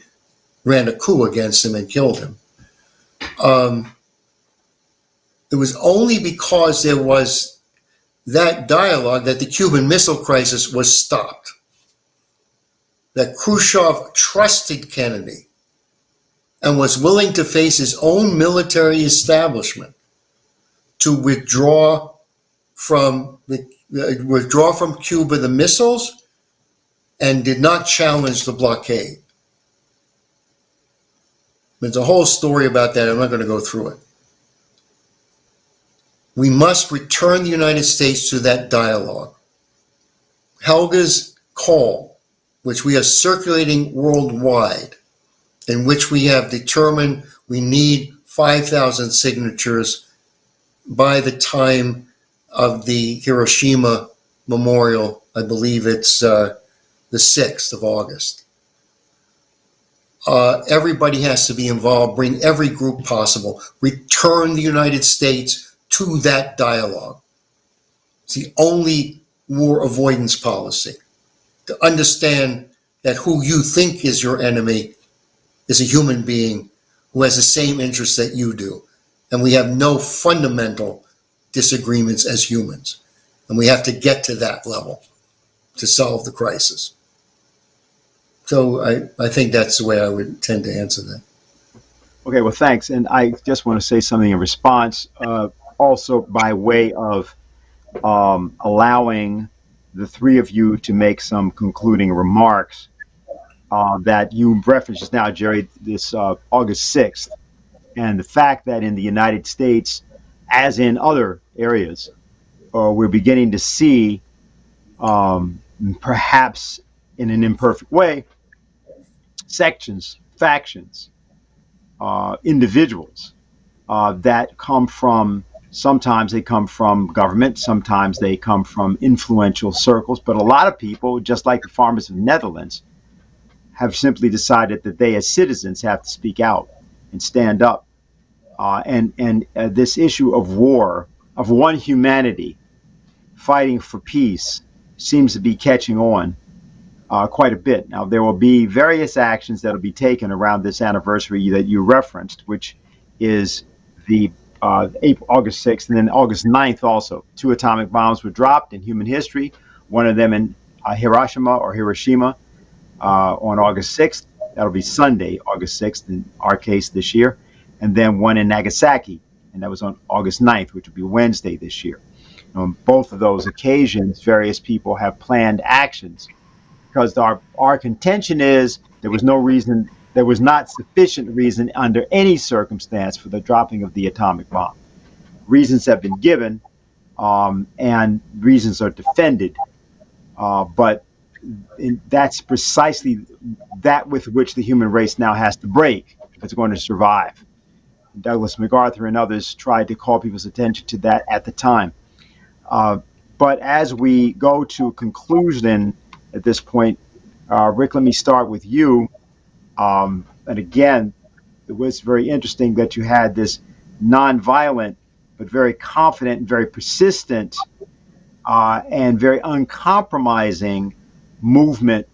ran a coup against him and killed him. It was only because there was that dialogue that the Cuban Missile Crisis was stopped. That Khrushchev trusted Kennedy and was willing to face his own military establishment to withdraw from Cuba the missiles and did not challenge the blockade. There's a whole story about that. I'm not going to go through it. We must return the United States to that dialogue. Helga's call, which we are circulating worldwide, in which we have determined we need 5,000 signatures by the time of the Hiroshima memorial. I believe it's the 6th of August. Everybody has to be involved, bring every group possible, return the United States to that dialogue. It's the only war avoidance policy. To understand that who you think is your enemy is a human being who has the same interests that you do. And we have no fundamental disagreements as humans. And we have to get to that level to solve the crisis. So I think that's the way I would tend to answer that. Okay, well, thanks. And I just want to say something in response, also by way of allowing the three of you to make some concluding remarks that you referenced just now, Gerry, this August 6th, and the fact that in the United States, as in other areas, we're beginning to see, perhaps in an imperfect way, sections, factions, individuals that come from, sometimes they come from government, sometimes they come from influential circles, but a lot of people, just like the farmers of the Netherlands, have simply decided that they as citizens have to speak out and stand up. And this issue of war, of one humanity fighting for peace, seems to be catching on quite a bit. Now, there will be various actions that will be taken around this anniversary that you referenced, which is the August 6th and then August 9th also. 2 atomic bombs were dropped in human history, one of them in Hiroshima on August 6th. That'll be Sunday, August 6th in our case this year. And then one in Nagasaki, and that was on August 9th, which will be Wednesday this year. On both of those occasions, various people have planned actions because our contention is there was not sufficient reason under any circumstance for the dropping of the atomic bomb. Reasons have been given, and reasons are defended, but that's precisely that with which the human race now has to break if it's going to survive. Douglas MacArthur and others tried to call people's attention to that at the time. But as we go to a conclusion at this point, Rick, let me start with you. And again, it was very interesting that you had this nonviolent, but very confident and very persistent and very uncompromising movement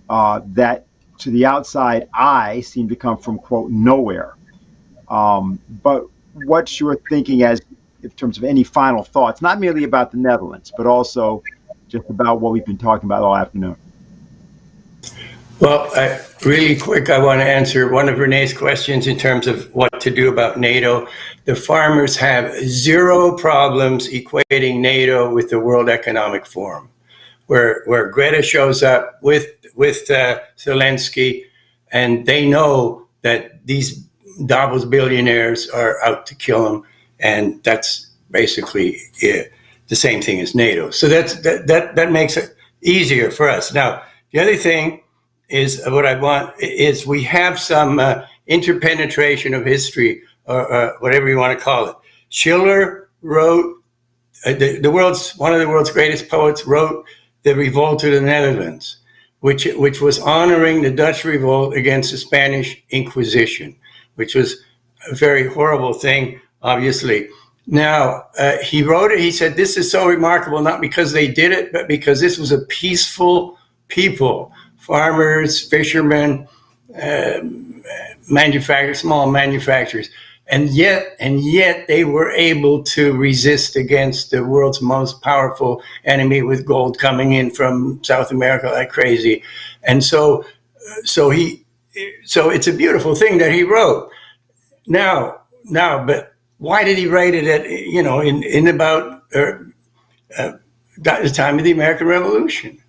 that to the outside eye seemed to come from, quote, nowhere. But what's your thinking as in terms of any final thoughts, not merely about the Netherlands, but also just about what we've been talking about all afternoon? Well, really quick, I want to answer one of Renee's questions in terms of what to do about NATO. The farmers have zero problems equating NATO with the World Economic Forum, where Greta shows up with Zelensky, and they know that these Davos billionaires are out to kill them, and that's basically the same thing as NATO. So that makes it easier for us. Now, the other thing is what I want is we have some interpenetration of history, or whatever you want to call it. Schiller wrote one of the world's greatest poets wrote The Revolt of the Netherlands, which was honoring the Dutch revolt against the Spanish Inquisition, which was a very horrible thing, obviously. Now, he wrote it, he said, this is so remarkable, not because they did it, but because this was a peaceful people, farmers, fishermen, manufacturers, small manufacturers. And yet they were able to resist against the world's most powerful enemy with gold coming in from South America like crazy. And so it's a beautiful thing that he wrote. Now, but why did he write it at, in about the time of the American Revolution?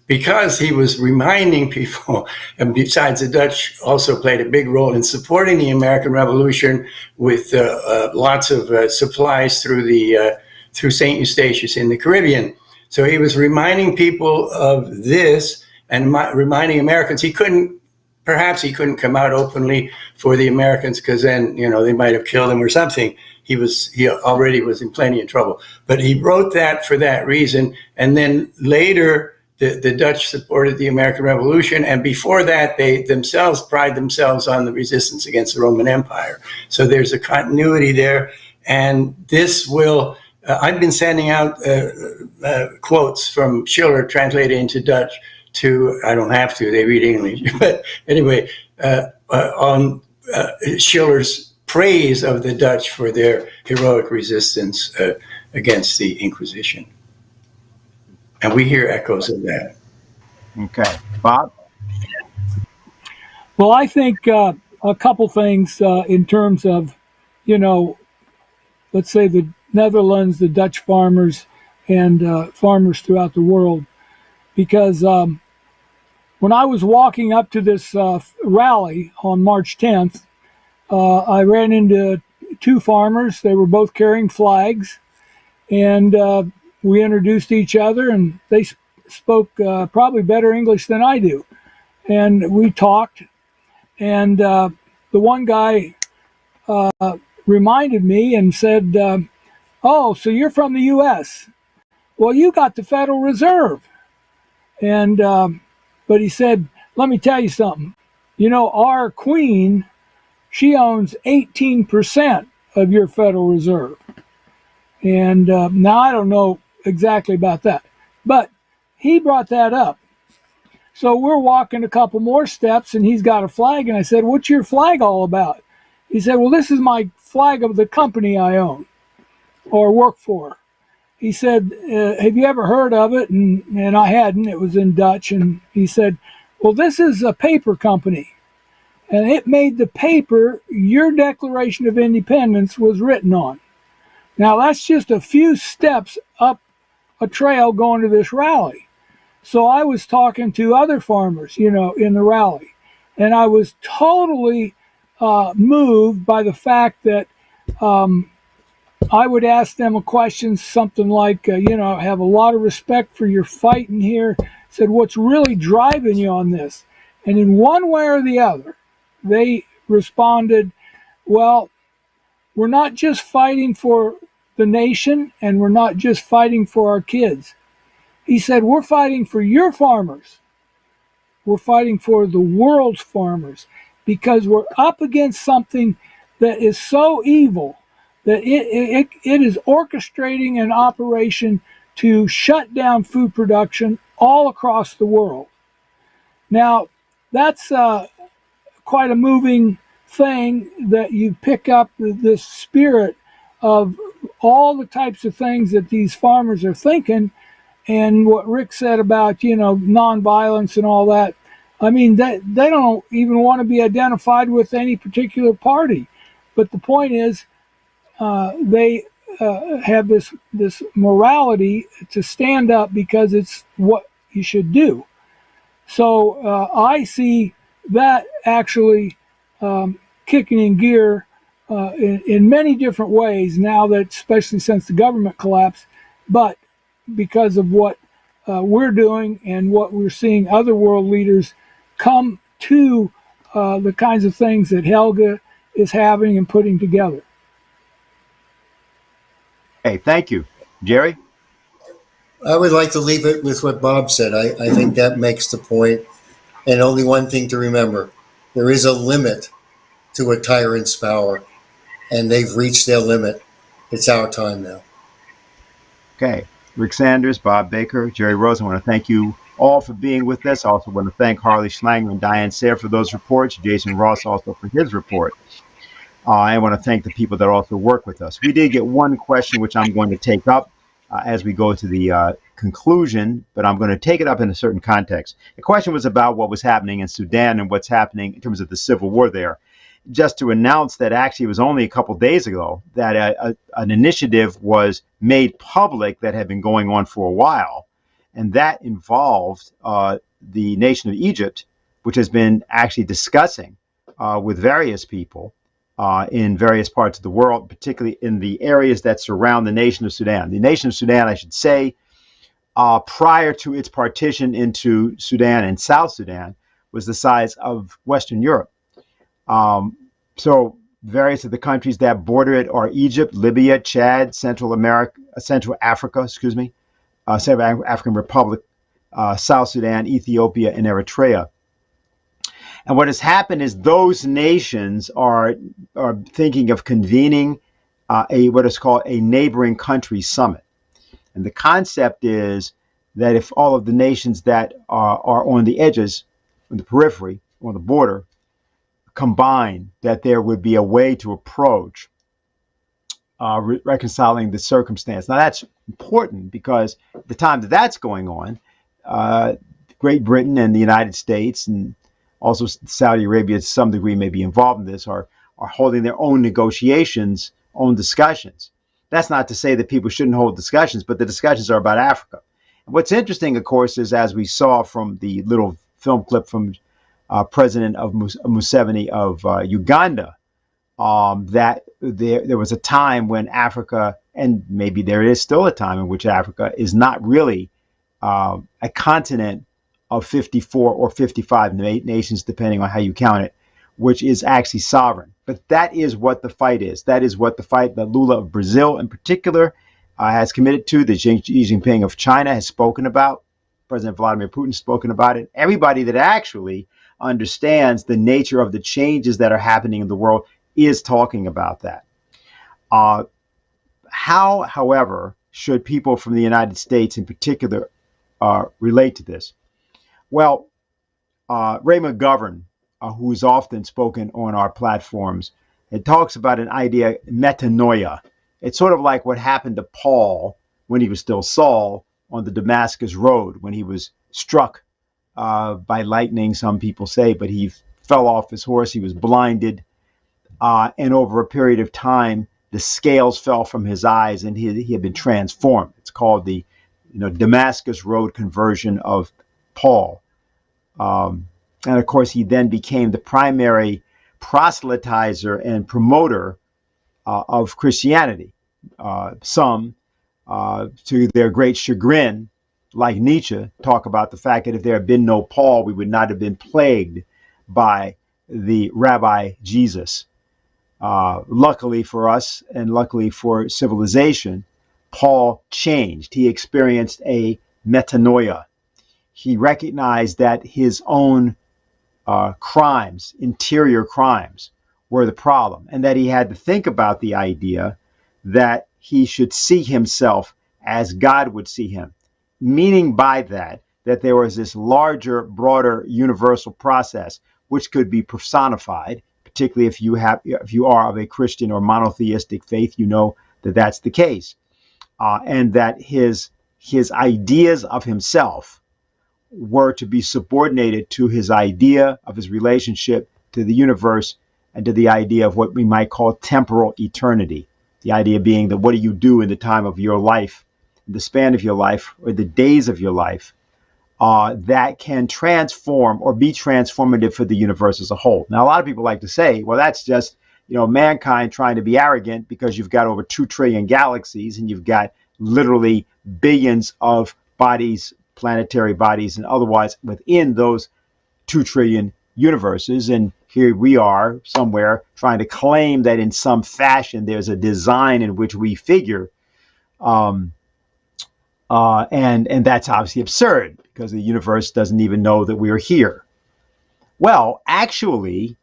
Because he was reminding people, and besides, the Dutch also played a big role in supporting the American Revolution with lots of supplies through St. Eustatius in the Caribbean. So he was reminding people of this and reminding Americans perhaps he couldn't come out openly for the Americans because then, they might have killed him or something. He already was in plenty of trouble. But he wrote that for that reason. And then later, the Dutch supported the American Revolution, and before that, they themselves pride themselves on the resistance against the Roman Empire. So there's a continuity there, and this will. I've been sending out quotes from Schiller translated into Dutch to. I don't have to; they read English, but anyway, on Schiller's praise of the Dutch for their heroic resistance against the Inquisition. And we hear echoes of that. Okay. Bob? Well, I think a couple things in terms of, let's say the Netherlands, the Dutch farmers, and farmers throughout the world. Because when I was walking up to this rally on March 10th, I ran into two farmers. They were both carrying flags. And we introduced each other, and they spoke probably better English than I do. And we talked, and the one guy reminded me and said, oh, so you're from the U.S. Well, you got the Federal Reserve. And but he said, let me tell you something. Our queen, she owns 18% of your Federal Reserve. And now I don't know exactly about that, but he brought that up. So we're walking a couple more steps, and he's got a flag, and I said, what's your flag all about? He said, well, this is my flag of the company I own or work for. He said, have you ever heard of it? And I hadn't. It was in Dutch. And he said, well, this is a paper company, and it made the paper your Declaration of Independence was written on. Now, that's just a few steps up a trail going to this rally. So I was talking to other farmers, in the rally, and I was totally moved by the fact that I would ask them a question, something like, I have a lot of respect for your fighting here. Said, what's really driving you on this? And in one way or the other, they responded, well, we're not just fighting for the nation, and we're not just fighting for our kids. He said, we're fighting for your farmers. We're fighting for the world's farmers, because we're up against something that is so evil that it is orchestrating an operation to shut down food production all across the world. Now, that's quite a moving thing, that you pick up this spirit of all the types of things that these farmers are thinking, and what Rick said about, nonviolence and all that. I mean, they don't even want to be identified with any particular party. But the point is, they have this morality to stand up because it's what you should do. So I see that actually kicking in gear in many different ways now, that especially since the government collapsed, but because of what we're doing and what we're seeing other world leaders come to the kinds of things that Helga is having and putting together. Hey, thank you. Gerry? I would like to leave it with what Bob said. I think that makes the point. And only one thing to remember, there is a limit to a tyrant's power, and they've reached their limit. It's our time now. Okay. Rick Sanders, Bob Baker, Gerry Rose, I want to thank you all for being with us. I also want to thank Harley, Schlanger, and Diane Sare for those reports, Jason Ross also for his report. I want to thank the people that also work with us. We did get one question, which I'm going to take up as we go to the conclusion, but I'm going to take it up in a certain context. The question was about what was happening in Sudan and what's happening in terms of the civil war there. Just to announce that actually it was only a couple days ago that an initiative was made public that had been going on for a while, and that involved the nation of Egypt, which has been actually discussing with various people in various parts of the world, particularly in the areas that surround the nation of Sudan. The nation of Sudan, I should say, prior to its partition into Sudan and South Sudan, was the size of Western Europe. So various of the countries that border it are Egypt, Libya, Chad, Central African Republic, South Sudan, Ethiopia, and Eritrea. And what has happened is those nations are thinking of convening what is called a neighboring country summit. And the concept is that if all of the nations that are on the edges, on the periphery, on the border, combine, that there would be a way to approach reconciling the circumstance. Now that's important because at the time that that's going on, Great Britain and the United States and also Saudi Arabia to some degree may be involved in this, are holding their own negotiations, own discussions. That's not to say that people shouldn't hold discussions, but the discussions are about Africa. And what's interesting, of course, is as we saw from the little film clip from President of Museveni of Uganda, that there was a time when Africa, and maybe there is still a time in which Africa is not really a continent of 54 or 55 nations, depending on how you count it, which is actually sovereign. But that is what the fight is. That is what the fight that Lula of Brazil in particular has committed to, that Xi Jinping of China has spoken about, President Vladimir Putin has spoken about it. Everybody that actually understands the nature of the changes that are happening in the world is talking about that. How, however, should people from the United States in particular relate to this? Well, Ray McGovern, who is often spoken on our platforms, it talks about an idea, metanoia. It's sort of like what happened to Paul when he was still Saul on the Damascus Road, when he was struck by lightning, some people say, but he fell off his horse, he was blinded, and over a period of time, the scales fell from his eyes and he had been transformed. It's called the Damascus Road conversion of Paul. And of course, he then became the primary proselytizer and promoter of Christianity. Some, to their great chagrin, like Nietzsche, talk about the fact that if there had been no Paul, we would not have been plagued by the Rabbi Jesus. Luckily for us and luckily for civilization, Paul changed. He experienced a metanoia. He recognized that his own crimes, interior crimes, were the problem, and that he had to think about the idea that he should see himself as God would see him, meaning by that there was this larger, broader, universal process which could be personified, particularly if you are of a Christian or monotheistic faith, you know that that's the case, and that his ideas of himself were to be subordinated to his idea of his relationship to the universe and to the idea of what we might call temporal eternity. The idea being that what do you do in the time of your life, the span of your life, or the days of your life, that can transform or be transformative for the universe as a whole. Now, a lot of people like to say, well, that's just mankind trying to be arrogant because you've got over 2 trillion galaxies and you've got literally billions of bodies, planetary bodies and otherwise within those 2 trillion universes. And here we are somewhere trying to claim that in some fashion there's a design in which we figure. And that's obviously absurd because the universe doesn't even know that we are here. Well, actually,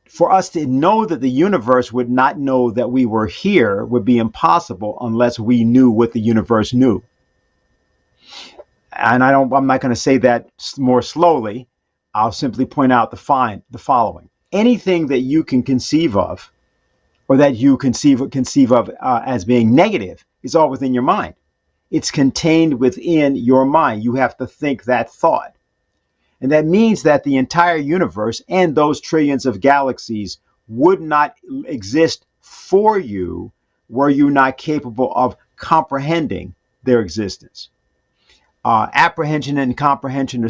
for us to know that the universe would not know that we were here would be impossible unless we knew what the universe knew. And I'm not going to say that more slowly. I'll simply point out the following. Anything that you can conceive of, or that you conceive of as being negative, is all within your mind. It's contained within your mind. You have to think that thought. And that means that the entire universe and those trillions of galaxies would not exist for you were you not capable of comprehending their existence. Apprehension and comprehension are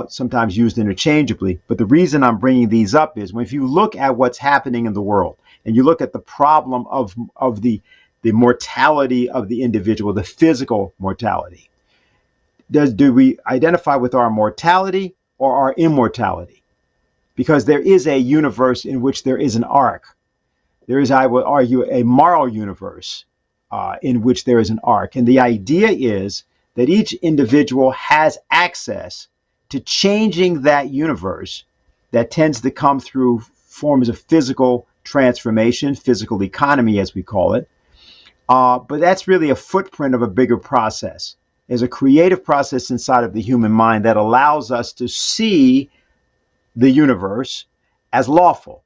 sometimes used interchangeably, but the reason I'm bringing these up is if you look at what's happening in the world and you look at the problem of the mortality of the individual, the physical mortality, do we identify with our mortality or our immortality? Because there is a universe in which there is an arc. There is, I would argue, a moral universe in which there is an arc. And the idea is that each individual has access to changing that universe that tends to come through forms of physical transformation, physical economy, as we call it. But that's really a footprint of a bigger process. There's a creative process inside of the human mind that allows us to see the universe as lawful.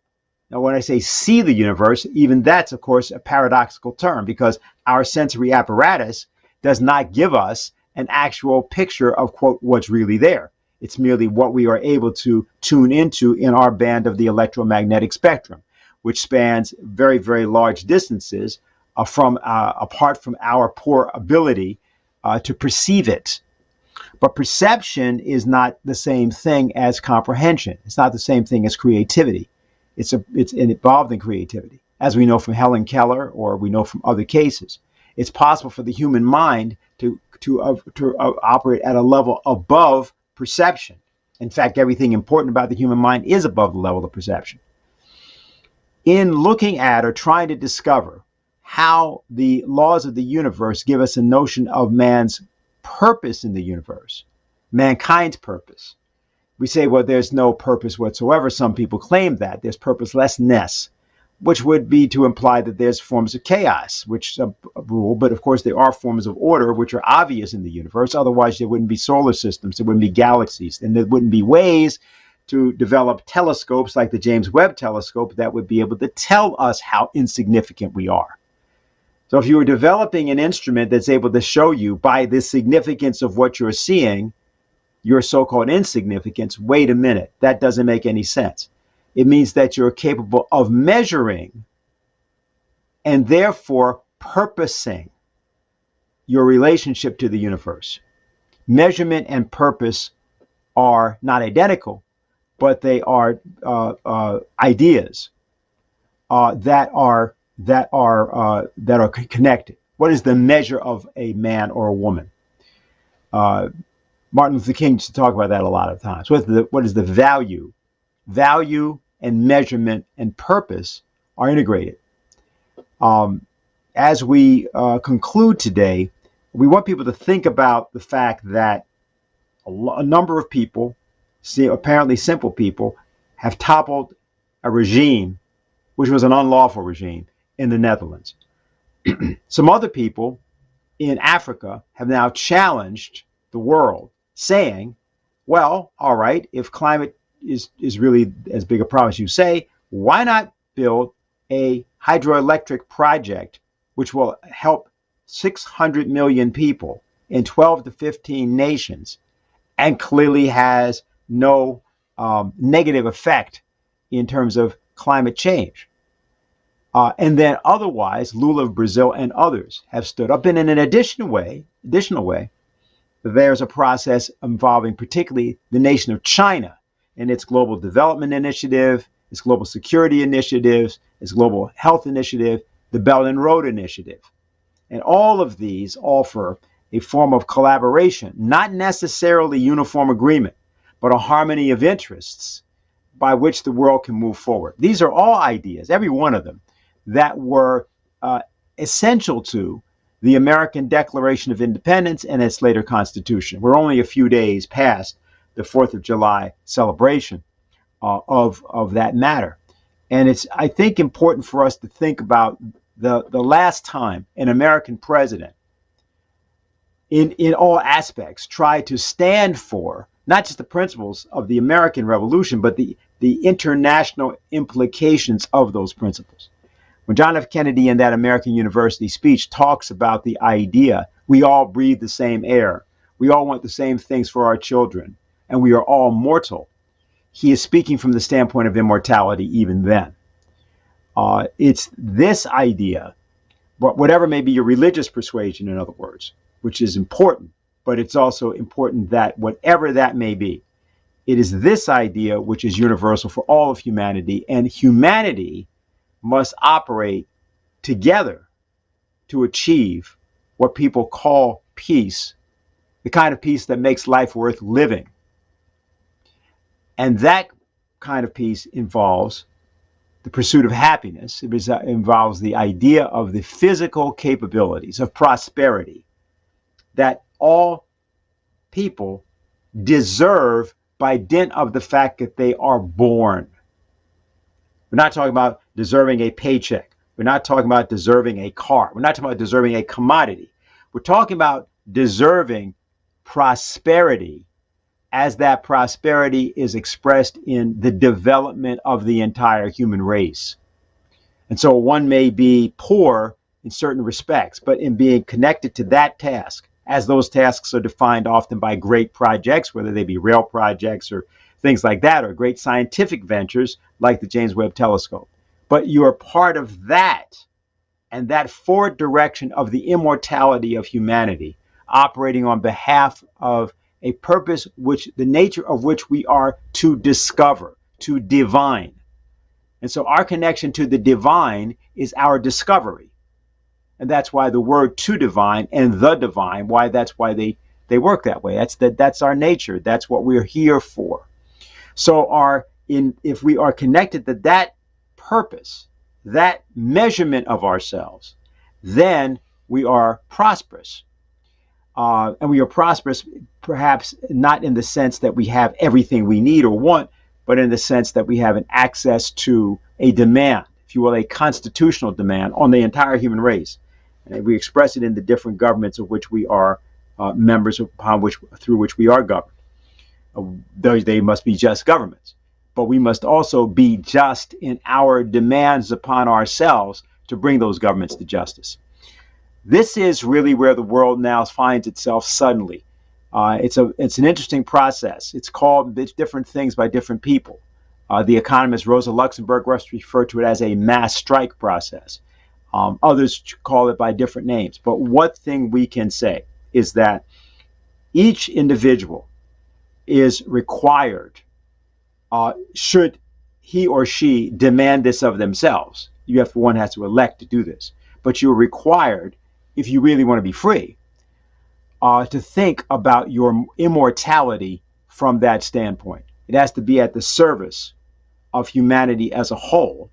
Now, when I say see the universe, even that's, of course, a paradoxical term, because our sensory apparatus does not give us an actual picture of, quote, what's really there. It's merely what we are able to tune into in our band of the electromagnetic spectrum, which spans very, very large distances apart from our poor ability to perceive it. But perception is not the same thing as comprehension. It's not the same thing as creativity. It's involved in creativity, as we know from Helen Keller, or we know from other cases. It's possible for the human mind to operate at a level above perception. In fact, everything important about the human mind is above the level of perception. In looking at or trying to discover how the laws of the universe give us a notion of man's purpose in the universe, mankind's purpose, we say, well, there's no purpose whatsoever. Some people claim that there's purposelessness, which would be to imply that there's forms of chaos, which rule, but of course there are forms of order which are obvious in the universe. Otherwise, there wouldn't be solar systems, there wouldn't be galaxies, and there wouldn't be ways to develop telescopes like the James Webb telescope that would be able to tell us how insignificant we are. So if you were developing an instrument that's able to show you by the significance of what you're seeing, your so-called insignificance, wait a minute, that doesn't make any sense. It means that you're capable of measuring and therefore purposing your relationship to the universe. Measurement and purpose are not identical, but they are ideas that are connected. What is the measure of a man or a woman? Martin Luther King used to talk about that a lot of times. What is the value? Value and measurement and purpose are integrated. As we conclude today, we want people to think about the fact that a number of people, apparently simple people, have toppled a regime which was an unlawful regime in the Netherlands. Some other people in Africa have now challenged the world, saying, well, all right, if climate is really as big a problem as you say, why not build a hydroelectric project which will help 600 million people in 12 to 15 nations and clearly has no negative effect in terms of climate change. And then otherwise, Lula of Brazil and others have stood up. And in an additional way, there's a process involving particularly the nation of China and its global development initiative, its global security initiatives, its global health initiative, the Belt and Road Initiative. And all of these offer a form of collaboration, not necessarily uniform agreement, but a harmony of interests by which the world can move forward. These are all ideas, every one of them, that were essential to the American Declaration of Independence and its later Constitution. We're only a few days past the 4th of July celebration of that matter. And it's, I think, important for us to think about the last time an American president in all aspects tried to stand for not just the principles of the American Revolution, but the international implications of those principles. When John F. Kennedy in that American University speech talks about the idea we all breathe the same air, we all want the same things for our children, and we are all mortal, he is speaking from the standpoint of immortality even then. It's this idea, whatever may be your religious persuasion, in other words, which is important, but it's also important that whatever that may be, it is this idea which is universal for all of humanity, and humanity must operate together to achieve what people call peace, the kind of peace that makes life worth living. And that kind of peace involves the pursuit of happiness. It involves the idea of the physical capabilities of prosperity that all people deserve by dint of the fact that they are born. We're not talking about deserving a paycheck. We're not talking about deserving a car. We're not talking about deserving a commodity. We're talking about deserving prosperity, as that prosperity is expressed in the development of the entire human race. And so one may be poor in certain respects, but in being connected to that task, as those tasks are defined often by great projects, whether they be rail projects or things like that, or great scientific ventures like the James Webb Telescope. But you are part of that, and that forward direction of the immortality of humanity, operating on behalf of a purpose which the nature of which we are to discover, to divine. And so our connection to the divine is our discovery. And that's why the word to divine and the divine, that's why they work that way. That's our nature. That's what we're here for. So if we are connected to that purpose, that measurement of ourselves, then we are prosperous. And we are prosperous, perhaps not in the sense that we have everything we need or want, but in the sense that we have an access to a demand, if you will, a constitutional demand on the entire human race. And we express it in the different governments of which we are members, through which we are governed. They must be just governments, but we must also be just in our demands upon ourselves to bring those governments to justice. This is really where the world now finds itself suddenly. It's an interesting process. It's called different things by different people. The economist Rosa Luxemburg referred to it as a mass strike process. Others call it by different names. But what thing we can say is that each individual is required, should he or she demand this of themselves. One has to elect to do this. But you're required, if you really want to be free, to think about your immortality from that standpoint. It has to be at the service of humanity as a whole,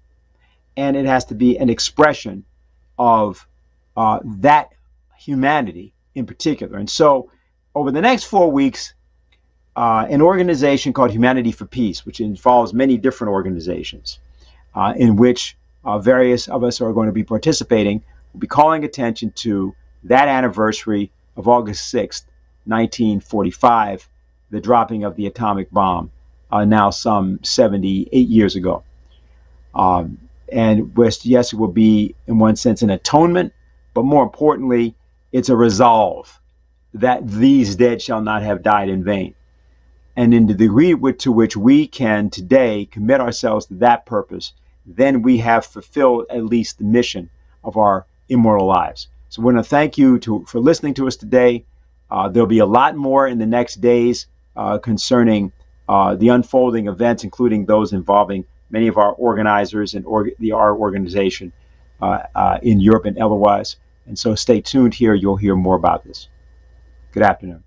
and it has to be an expression of that humanity in particular. And so over the next 4 weeks, an organization called Humanity for Peace, which involves many different organizations, in which various of us are going to be participating, will be calling attention to that anniversary of August 6th, 1945, the dropping of the atomic bomb, now some 78 years ago. And yes, it will be, in one sense, an atonement, but more importantly, it's a resolve that these dead shall not have died in vain. And in the degree to which we can today commit ourselves to that purpose, then we have fulfilled at least the mission of our immortal lives. So we want to thank you for listening to us today. There'll be a lot more in the next days concerning the unfolding events, including those involving many of our organizers and our organization in Europe and otherwise. And so stay tuned here. You'll hear more about this. Good afternoon.